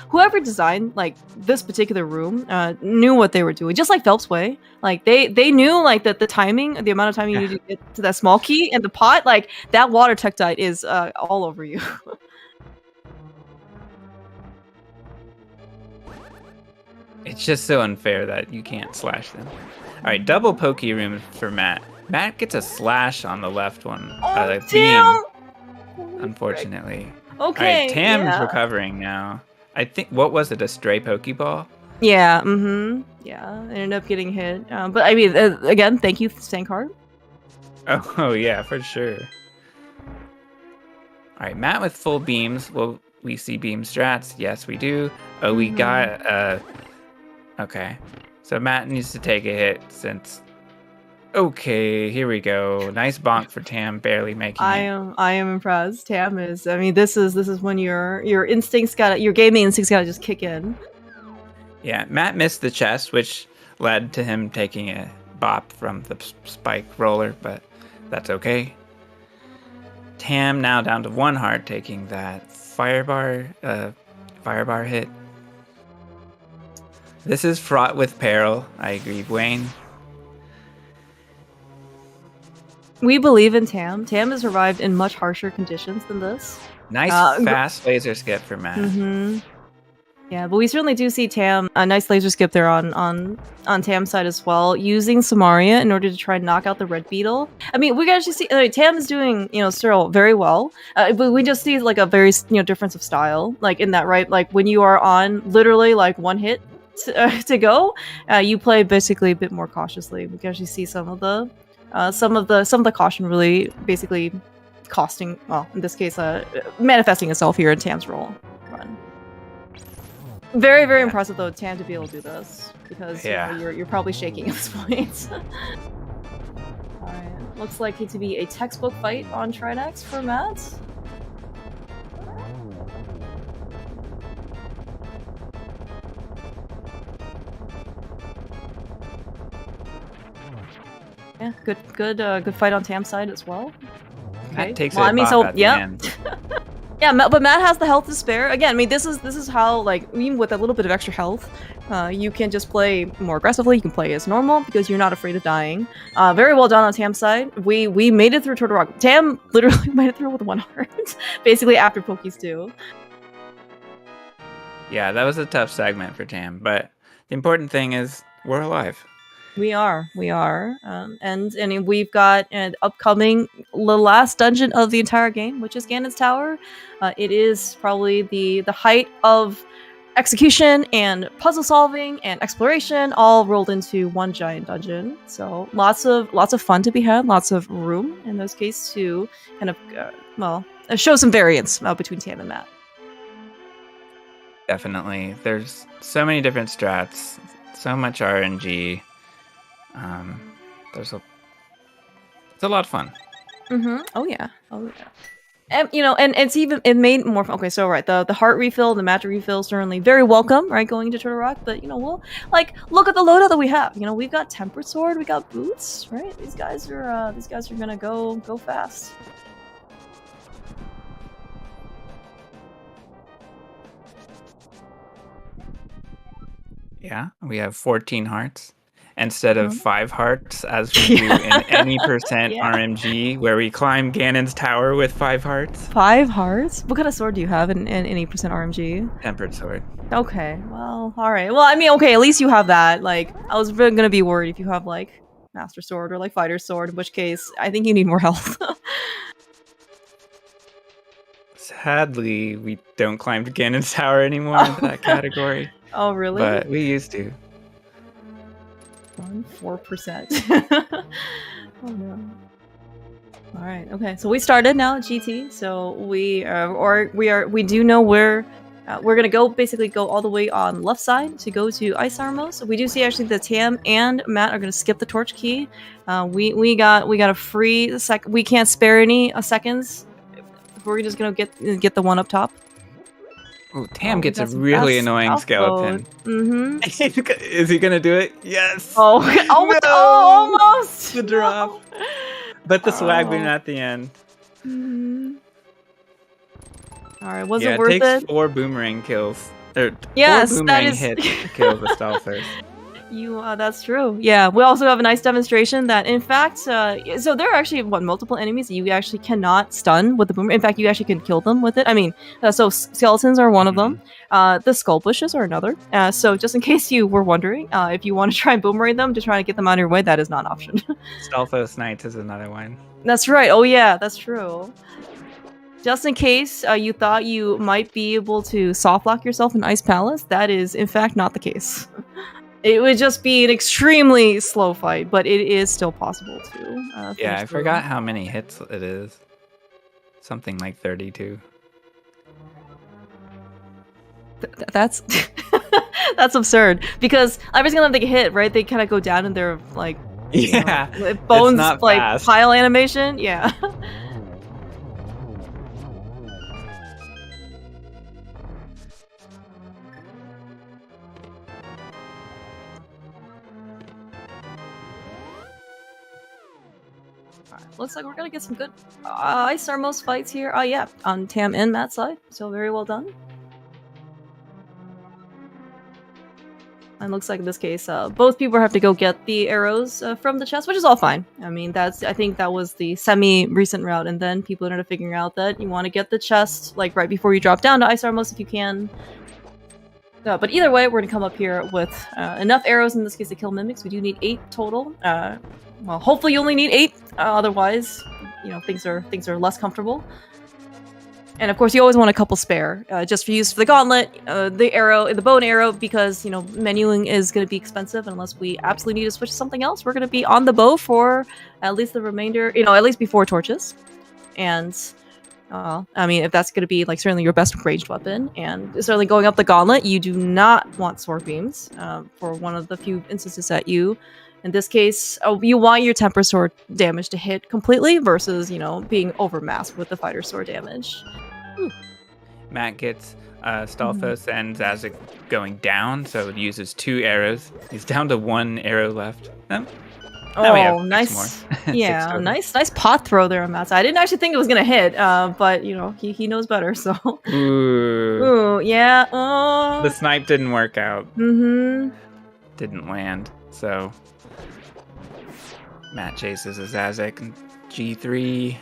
Whoever designed like this particular room knew what they were doing, just like Phelps Way. Like they knew like that the timing, the amount of time you need to get to that small key and the pot, like that water tektite is all over you. It's just so unfair that you can't slash them. All right, double pokey room for Matt. Matt gets a slash on the left one. Damn! Unfortunately. Okay. All right, Tam's recovering now. I think, what was it, a stray Pokeball? Yeah, yeah, it ended up getting hit. But I mean, again, thank you, Sankar. Oh, yeah, for sure. All right, Matt with full beams. Will we see beam strats? Yes, we do. Oh, we got, okay. So Matt needs to take a hit since... Okay, here we go. Nice bonk for Tam, barely making it. I am impressed. Tam is. I mean, this is when your instincts your gaming instincts gotta just kick in. Yeah, Matt missed the chest, which led to him taking a bop from the spike roller, but that's okay. Tam now down to 1 heart, taking that firebar hit. This is fraught with peril. I agree, Wayne. We believe in Tam. Tam has survived in much harsher conditions than this. Nice fast laser skip for Matt. Yeah, but we certainly do see Tam, a nice laser skip there on Tam's side as well, using Samaria in order to try and knock out the red beetle. I mean, we actually see Tam is doing, still very well, but we just see like a very, difference of style, like in that, right? Like when you are on literally like 1 hit to go, you play basically a bit more cautiously. We can actually see some of the caution really basically costing, well, in this case, manifesting itself here in Tam's roll run. Very, very impressive though, Tam, to be able to do this, because you're probably shaking at this point. Alright, looks like it to be a textbook fight on Trinex for Matt. Yeah, good fight on Tam's side as well. Okay. Matt takes at the end. Yeah, but Matt has the health to spare. Again, I mean, this is how, like, even with a little bit of extra health, you can just play more aggressively. You can play as normal because you're not afraid of dying. Very well done on Tam's side. We made it through Turtle Rock. Tam literally made it through with 1 heart, basically after Pokies 2. Yeah, that was a tough segment for Tam, but the important thing is we're alive. We are, and we've got an upcoming, the last dungeon of the entire game, which is Ganon's Tower. It is probably the height of execution and puzzle solving and exploration all rolled into one giant dungeon. So lots of fun to be had, lots of room in those cases to kind of show some variance between Tam and Matt. Definitely. There's so many different strats, so much RNG. It's a lot of fun. Oh yeah. And and it made more fun. Okay, so right, the heart refill, the match refill, certainly very welcome, right? Going into Turtle Rock, but we'll look at the loadout that we have. We've got Tempered Sword, we got boots, right? These guys are gonna go fast. Yeah, we have 14 hearts instead of 5 hearts as we do in any percent RMG, where we climb Ganon's tower with 5 hearts. 5 hearts? What kind of sword do you have in any percent RMG? Tempered Sword. Okay, well, all right. Well, I mean, okay, at least you have that. Like, I was really gonna be worried if you have like Master Sword or like Fighter Sword, in which case I think you need more health. Sadly, we don't climb Ganon's tower anymore in that category. Oh, really? But we used to. 4%. Oh no. All right. Okay. So we started now at GT. So we do know where we're gonna go all the way on left side to go to Ice Armor. So we do see actually that Tam and Matt are gonna skip the torch key. We got a free sec. We can't spare any seconds. We're just gonna get the one up top. Oh, Tam gets a really annoying skeleton. Is he gonna do it? Yes. Oh, no! Almost. The drop. But the swag boon at the end. All right, was it worth it? It takes 4 boomerang kills. Yes, 4 boomerang hits to kill the Stalfos. That's true. Yeah, we also have a nice demonstration that, in fact, so there are actually multiple enemies that you actually cannot stun with the boomerang. In fact, you actually can kill them with it. I mean, so skeletons are one of them. The skull bushes are another. So just in case you were wondering, if you want to try and boomerang them to try to get them out of your way, that is not an option. Stalfos Knights is another one. That's right. Oh yeah, that's true. Just in case you thought you might be able to soft lock yourself in Ice Palace, that is in fact not the case. It would just be an extremely slow fight, but it is still possible to. Yeah, I forgot how many hits it is. Something like 32. That's that's absurd, because every single time they get hit, right, they kind of go down and they're like, bones like fast. Pile animation. Yeah. Looks like we're gonna get some good Ice Armor fights here. Yeah, on Tam and Matt's side. So very well done. And looks like in this case, both people have to go get the arrows from the chest, which is all fine. I mean, I think that was the semi-recent route, and then people ended up figuring out that you want to get the chest like right before you drop down to Ice Armor if you can. But either way, we're gonna come up here with enough arrows in this case to kill mimics. We do need 8 total. Well, hopefully you only need 8. Otherwise, things are less comfortable. And of course, you always want a couple spare, just for use for the gauntlet, the arrow, the bow and arrow, because menuing is going to be expensive. Unless we absolutely need to switch to something else, we're going to be on the bow for at least the remainder. At least before torches. And I mean, if that's going to be certainly your best ranged weapon, and certainly going up the gauntlet, you do not want sword beams for one of the few instances that you. In this case, you want your Temper Sword damage to hit completely versus, being overmasked with the Fighter Sword damage. Matt gets Stalfos and Zazik going down, so it uses 2 arrows. He's down to 1 arrow left. Now we have nice. Yeah, nice pot throw there on Matt's side. I didn't actually think it was gonna hit, but he knows better. So. Ooh, yeah. The snipe didn't work out. Didn't land. So. Matt chases a Zazik and G3.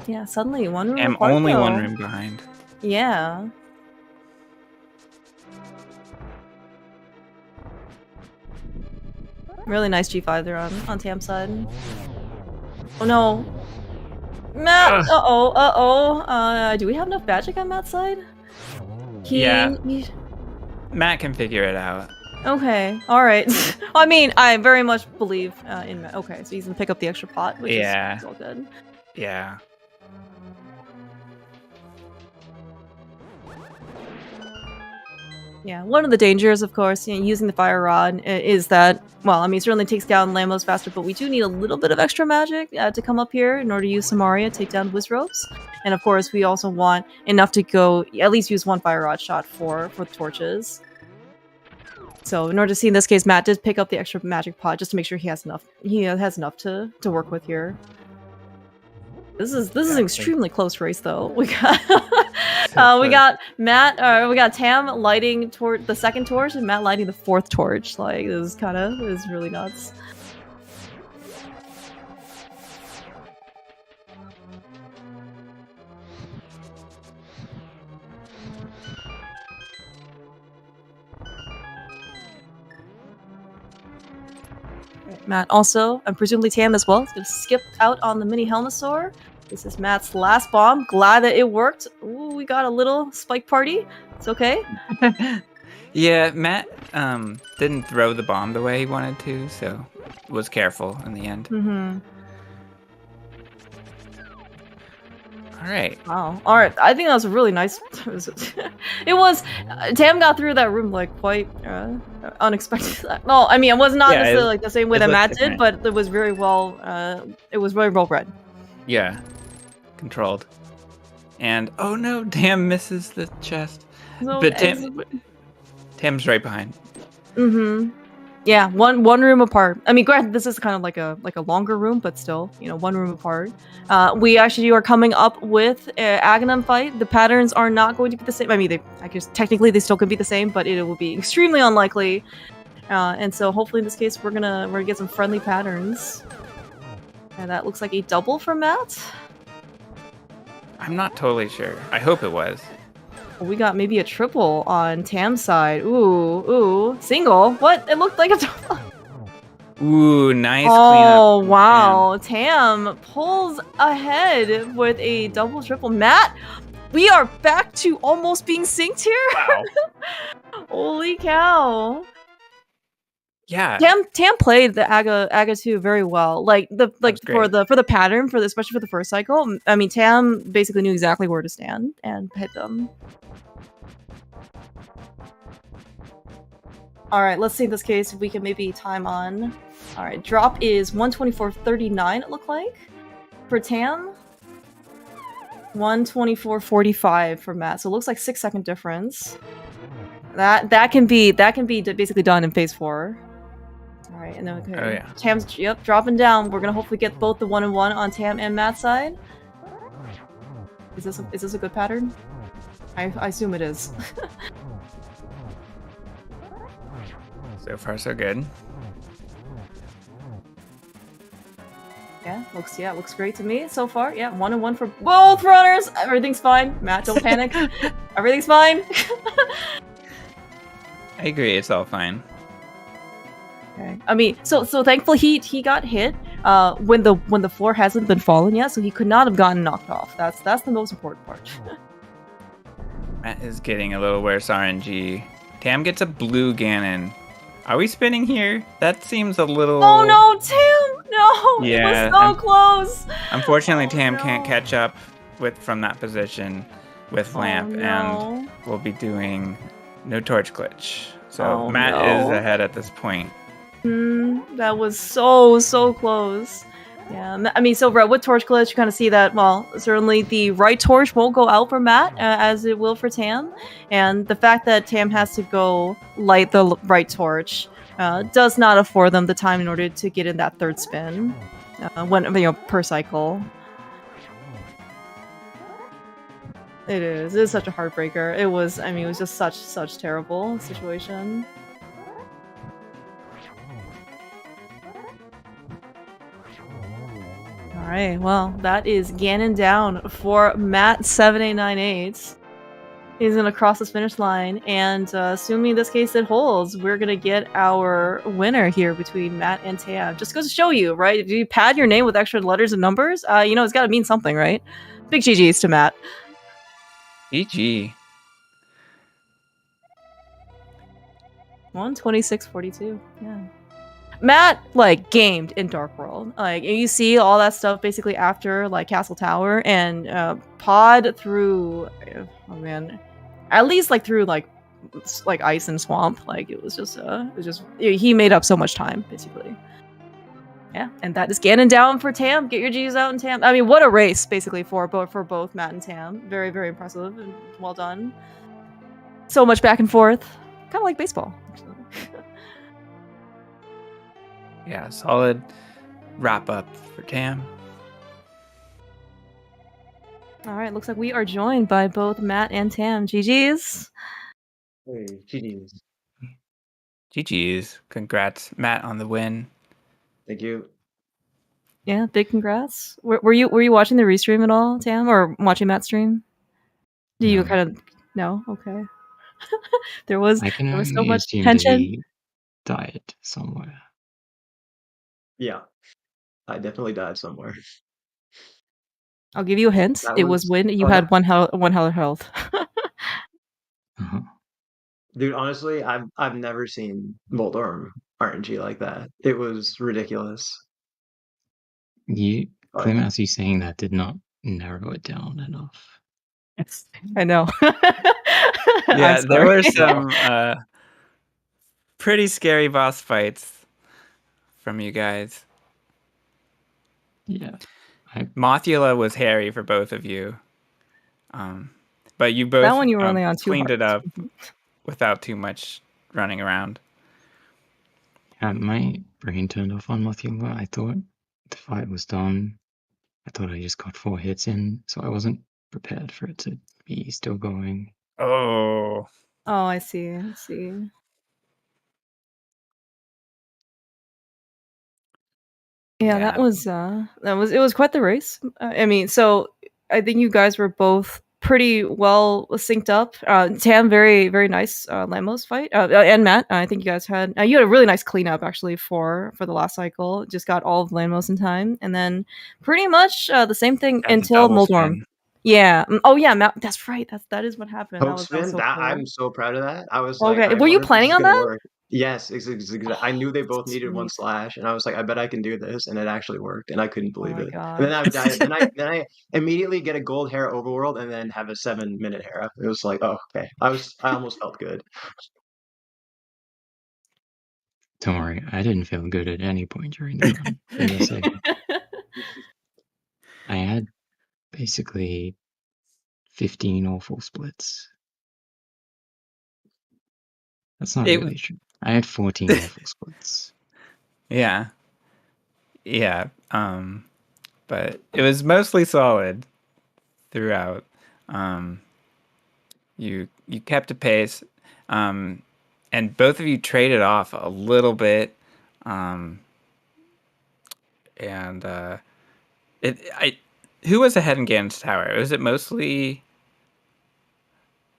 Yeah, suddenly one room. I'm only 1 room behind. Yeah. Really nice G5 there on Tam's side. Oh no. Matt! Uh-oh. Do we have enough magic on Matt's side? Yeah. Matt can figure it out. Okay, all right. I mean, I very much believe in Matt. Okay, so he's gonna pick up the extra pot, which is all good. Yeah. Yeah, one of the dangers, of course, using the fire rod is that, well, I mean, it certainly takes down Lambos faster, but we do need a little bit of extra magic to come up here in order to use Samaria, take down Wiz Ropes. And of course, we also want enough to go, at least use one fire rod shot for the torches. So in order to see, in this case, Matt did pick up the extra magic pot just to make sure he has enough. He has enough to work with here. This is an extremely close race, though. We got we got Matt, we got Tam lighting the second torch and Matt lighting the fourth torch. Like, this is really nuts. Matt also, and presumably Tam as well, is going to skip out on the mini Helmasaur. This is Matt's last bomb. Glad that it worked. Ooh, we got a little spike party. It's okay. Yeah, Matt didn't throw the bomb the way he wanted to, so was careful in the end. Mm-hmm. All right. Wow. All right. I think that was a really nice. It was. Tam got through that room like quite unexpected. Well, I mean, it was not necessarily like the same way that Matt did, but it was very well. It was very well read. Yeah, controlled. And oh no, Tam misses the chest. So, but Tam's right behind. Mm-hmm. Yeah, one room apart. I mean, granted, this is kind of like a longer room, but still, one room apart. We actually are coming up with an Aghanim fight. The patterns are not going to be the same. I mean, I guess technically they still could be the same, but it will be extremely unlikely. And so hopefully in this case we're gonna get some friendly patterns. And that looks like a double for Matt. I'm not totally sure. I hope it was. We got maybe a triple on Tam's side. Ooh, single. What? It looked like a double. Ooh, nice cleanup. Oh, wow. Tam pulls ahead with a double triple. Matt, we are back to almost being synced here. Wow. Holy cow. Yeah. Tam played the Aga 2 very well. Like for the pattern, especially for the first cycle. I mean, Tam basically knew exactly where to stand and hit them. All right, let's see in this case if we can maybe time on. All right, drop is 124.39. It looked like for Tam. 124.45 for Matt. So it looks like 6-second difference. That can be basically done in phase 4. All right, and then okay. Oh yeah. Tam's dropping down. We're gonna hopefully get both the 1-1 on Tam and Matt's side. Is this a good pattern? I assume it is. So far so good. Yeah, looks great to me so far. Yeah, 1-1 for both runners. Everything's fine. Matt, don't panic. Everything's fine. I agree, it's all fine. Okay. I mean, so thankfully he got hit when the floor hasn't been fallen yet, so he could not have gotten knocked off. That's the most important part. Matt is getting a little worse RNG. Tam gets a blue Ganon. Are we spinning here? That seems a little... Oh no, Tam! No! Yeah, it was so close! Unfortunately, Tam can't catch up from that position with Lamp, and we'll be doing no torch glitch. So Matt is ahead at this point. That was so close. Yeah, I mean, so with torch glitch, you kind of see that, well, certainly the right torch won't go out for Matt, as it will for Tam. And the fact that Tam has to go light the right torch does not afford them the time in order to get in that third spin, per cycle. It is such a heartbreaker. It was just such terrible situation. Alright, well, that is Ganon down for matt7898. He's gonna cross this finish line, and assuming in this case it holds, we're gonna get our winner here between Matt and Tam. Just goes to show you, right? If you pad your name with extra letters and numbers, it's gotta mean something, right? Big GG's to Matt. GG. 126.42. Yeah. Matt like gamed in Dark World. Like you see all that stuff basically after like Castle Tower and pod through. Oh man, at least like through like ice and swamp. Like it was just he made up so much time basically. Yeah, and that is Ganon down for Tam. Get your G's out and Tam. I mean, what a race basically for both Matt and Tam. Very very impressive and well done. So much back and forth, kind of like baseball. Actually. Yeah, solid wrap up for Tam. All right, looks like we are joined by both Matt and Tam. GG's. Hey, GG's. GG's. Congrats, Matt, on the win. Thank you. Yeah, big congrats. Were you watching the restream at all, Tam, or watching Matt's stream? Do you No. kind of no? Okay. there was I can so only much assume tension. that he died somewhere. Yeah, I definitely died somewhere. I'll give you a hint. That It was was- when you oh, had no. one health. Uh-huh. Dude, honestly, I've never seen Voltorm RNG like that. It was ridiculous. You, But- Clemens, you saying that did not narrow it down enough. I know. Yeah, I'm there were sorry. some pretty scary boss fights from you guys. Yeah. Mothula was hairy for both of you. But you both That one you were only on 2 cleaned it hearts. up without too much running around. My brain turned off on Mothula. I thought the fight was done. I thought I just got 4 hits in, so I wasn't prepared for it to be still going. Oh. Oh, I see. I see. Yeah, Yeah. that was it was quite the race. I mean, so I think you guys were both pretty well synced up. Tam, very very nice Lamos fight, and Matt, I think you guys had you had a really nice cleanup actually for the last cycle. Just got all of Lamos in time, and then pretty much the same thing Got the until double Moldorm. spin. Yeah. Oh yeah, Matt. That's right. That is what happened. Poke That was spin, so that cool. I'm so proud of that. I was Okay. like, I Were you wonder if this planning is on gonna that? work. Yes, I knew they both needed one Sweet. slash, and I was like, I bet I can do this, and it actually worked, and I couldn't Oh believe my it. god. And then I died. then I immediately get a gold Hera overworld, and then have a 7-minute Hera. It was like, oh, okay. I almost felt good. Don't worry, I didn't feel good at any point during the run. For your sake. I had basically 15 awful splits. That's not It- really true. I had 14 awful splits. Yeah. Yeah. But it was mostly solid throughout. You kept a pace. And both of you traded off a little bit. Who was ahead in Ganon's tower? Was it mostly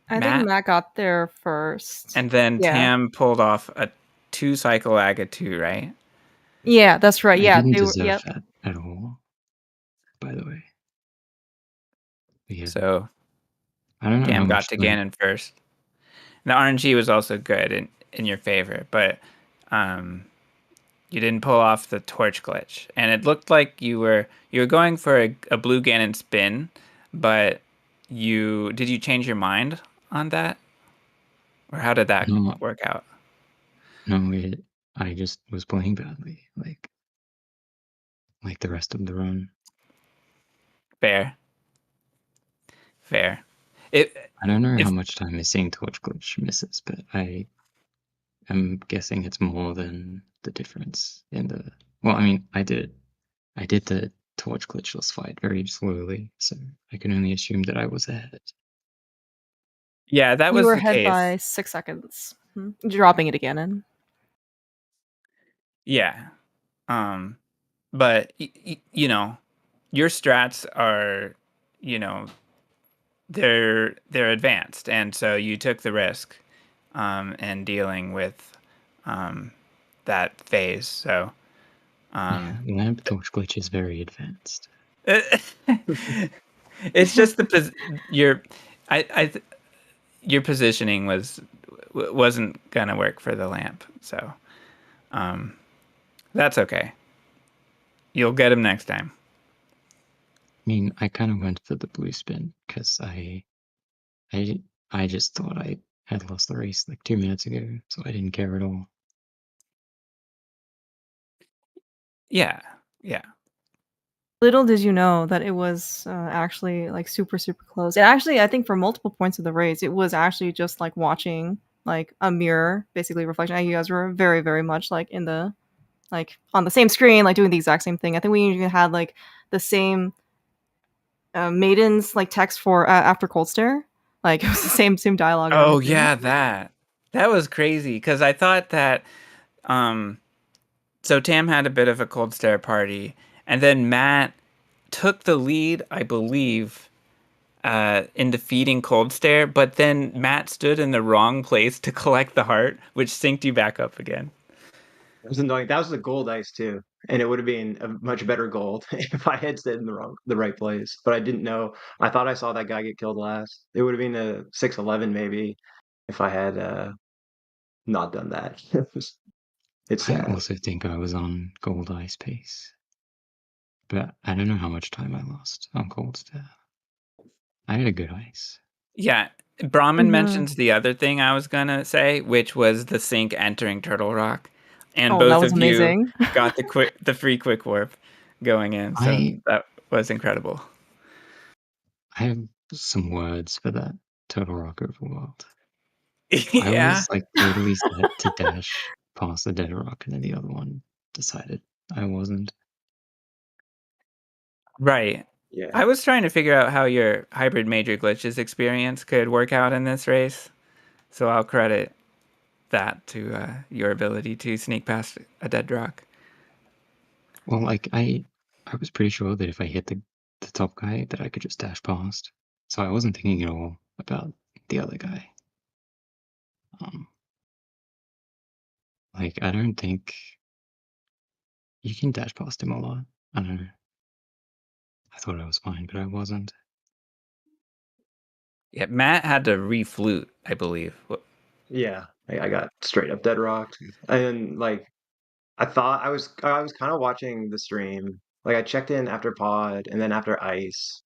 I Matt? think Matt got there first. And then Yeah. Tam pulled off a 2-cycle Aga 2, right? Yeah, that's right. I Yeah, didn't they were. deserve Yep. that at all, by the way. Yeah, So I don't know how Tam got much to time- Ganon first. The RNG was also good in your favor, but you didn't pull off the torch glitch, and it looked like you were going for a blue Ganon spin, but did you change your mind on that, or how did that No. work out? No, I just was playing badly, like the rest of the run. Fair. I don't know If- how much time missing torch glitch misses, but I am guessing it's more than the difference in the. Well, I mean, I did the torch glitchless fight very slowly, so I can only assume that I was ahead. Yeah, that You was were the ahead case. by 6 seconds. Dropping it again in. Yeah. But you know, your strats are, they're advanced, and so you took the risk in dealing with that phase. So Lamp torch glitch is very advanced. it's just your positioning was wasn't gonna work for the lamp. So that's okay. You'll get him next time. I mean, I kind of went for the blue spin because I just thought I had lost the race like 2 minutes ago, so I didn't care at all. Yeah, yeah. Little did you know that it was actually like super close. And actually, I think for multiple points of the race, it was actually just like watching like a mirror, basically reflection. You guys were very much like in the like on the same screen, like doing the exact same thing. I think we even had like the same Maiden's like text for after Cold Stare. Like it was the same dialogue. And Oh everything. yeah, that was crazy because I thought that so Tam had a bit of a cold stare party, and then Matt took the lead, I believe, in defeating Cold Stare, but then Matt stood in the wrong place to collect the heart, which synced you back up again. It was annoying. That was the gold ice too, and it would have been a much better gold if I had stayed in the right place. But I didn't know. I thought I saw that guy get killed last. It would have been a 6-11 maybe if I had not done that. It's I sad. also think I was on gold ice pace, but I don't know how much time I lost on cold stare. I had a good ice. Yeah, Brahmin mentions the other thing I was gonna say, which was the sync entering Turtle Rock, and Oh, that both was of you amazing. got the free quick warp going in, so I that was incredible. I have some words for that Turtle Rock overworld. I Yeah, was like totally set to dash past the dead rock, and then the other one decided I wasn't. right. Yeah. I was trying to figure out how your hybrid major glitches experience could work out in this race, so I'll credit that to your ability to sneak past a dead rock. Well, like I was pretty sure that if I hit the top guy, that I could just dash past. So I wasn't thinking at all about the other guy. Like I don't think you can dash past him a lot. I don't know. I thought I was fine, but I wasn't. Yeah, Matt had to reflute, I believe. Yeah. I got straight up dead rocked. And like I thought I was kind of watching the stream. Like I checked in after pod and then after ice.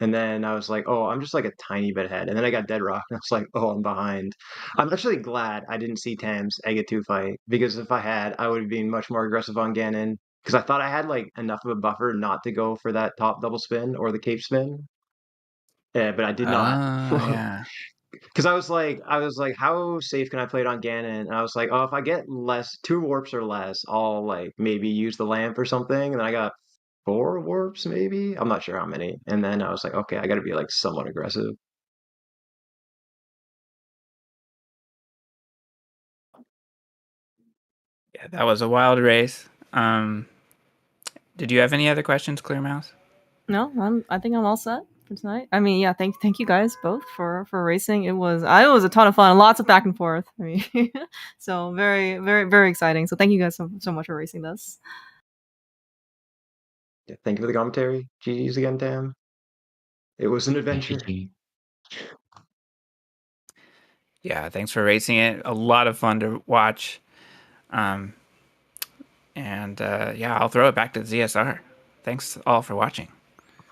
And then I was like, oh, I'm just like a tiny bit ahead. And then I got dead rock and I was like, oh, I'm behind. I'm actually glad I didn't see Tam's Ega 2 fight because if I had, I would have been much more aggressive on Ganon. Because I thought I had like enough of a buffer not to go for that top double spin or the cape spin. Yeah, but I did not. Oh, yeah. Because I was like, how safe can I play it on Ganon? And I was like, oh, if I get less, 2 warps or less, I'll like maybe use the lamp or something. And then I got 4 warps, maybe. I'm not sure how many. And then I was like, okay, I got to be like somewhat aggressive. Yeah, that was a wild race. Did you have any other questions, Clear Mouse? No, I think I'm all set for tonight. I mean, yeah, thank you guys both for racing. It was a ton of fun, lots of back and forth. I mean, so very exciting. So thank you guys so much for racing this. Yeah, thank you for the commentary. GG's again, Tam. It was an adventure. Yeah, thanks for racing it. A lot of fun to watch. Yeah, I'll throw it back to ZSR. Thanks all for watching.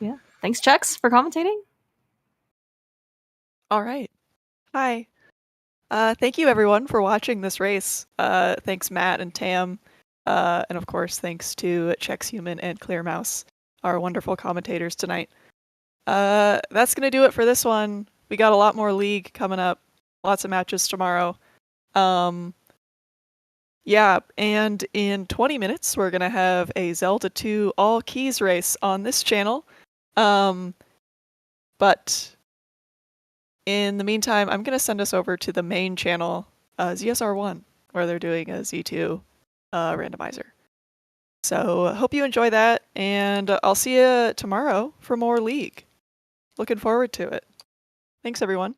Yeah. Thanks, Chex, for commentating. All right. Hi. Thank you everyone for watching this race. Thanks Matt and Tam. And of course, thanks to Chex Human and Clear Mouse, our wonderful commentators tonight. That's going to do it for this one. We got a lot more League coming up. Lots of matches tomorrow. Yeah, and in 20 minutes, we're going to have a Zelda 2 all keys race on this channel. But in the meantime, I'm going to send us over to the main channel, ZSR1, where they're doing a Z2 randomizer. So hope you enjoy that, and I'll see you tomorrow for more League. Looking forward to it. Thanks, everyone.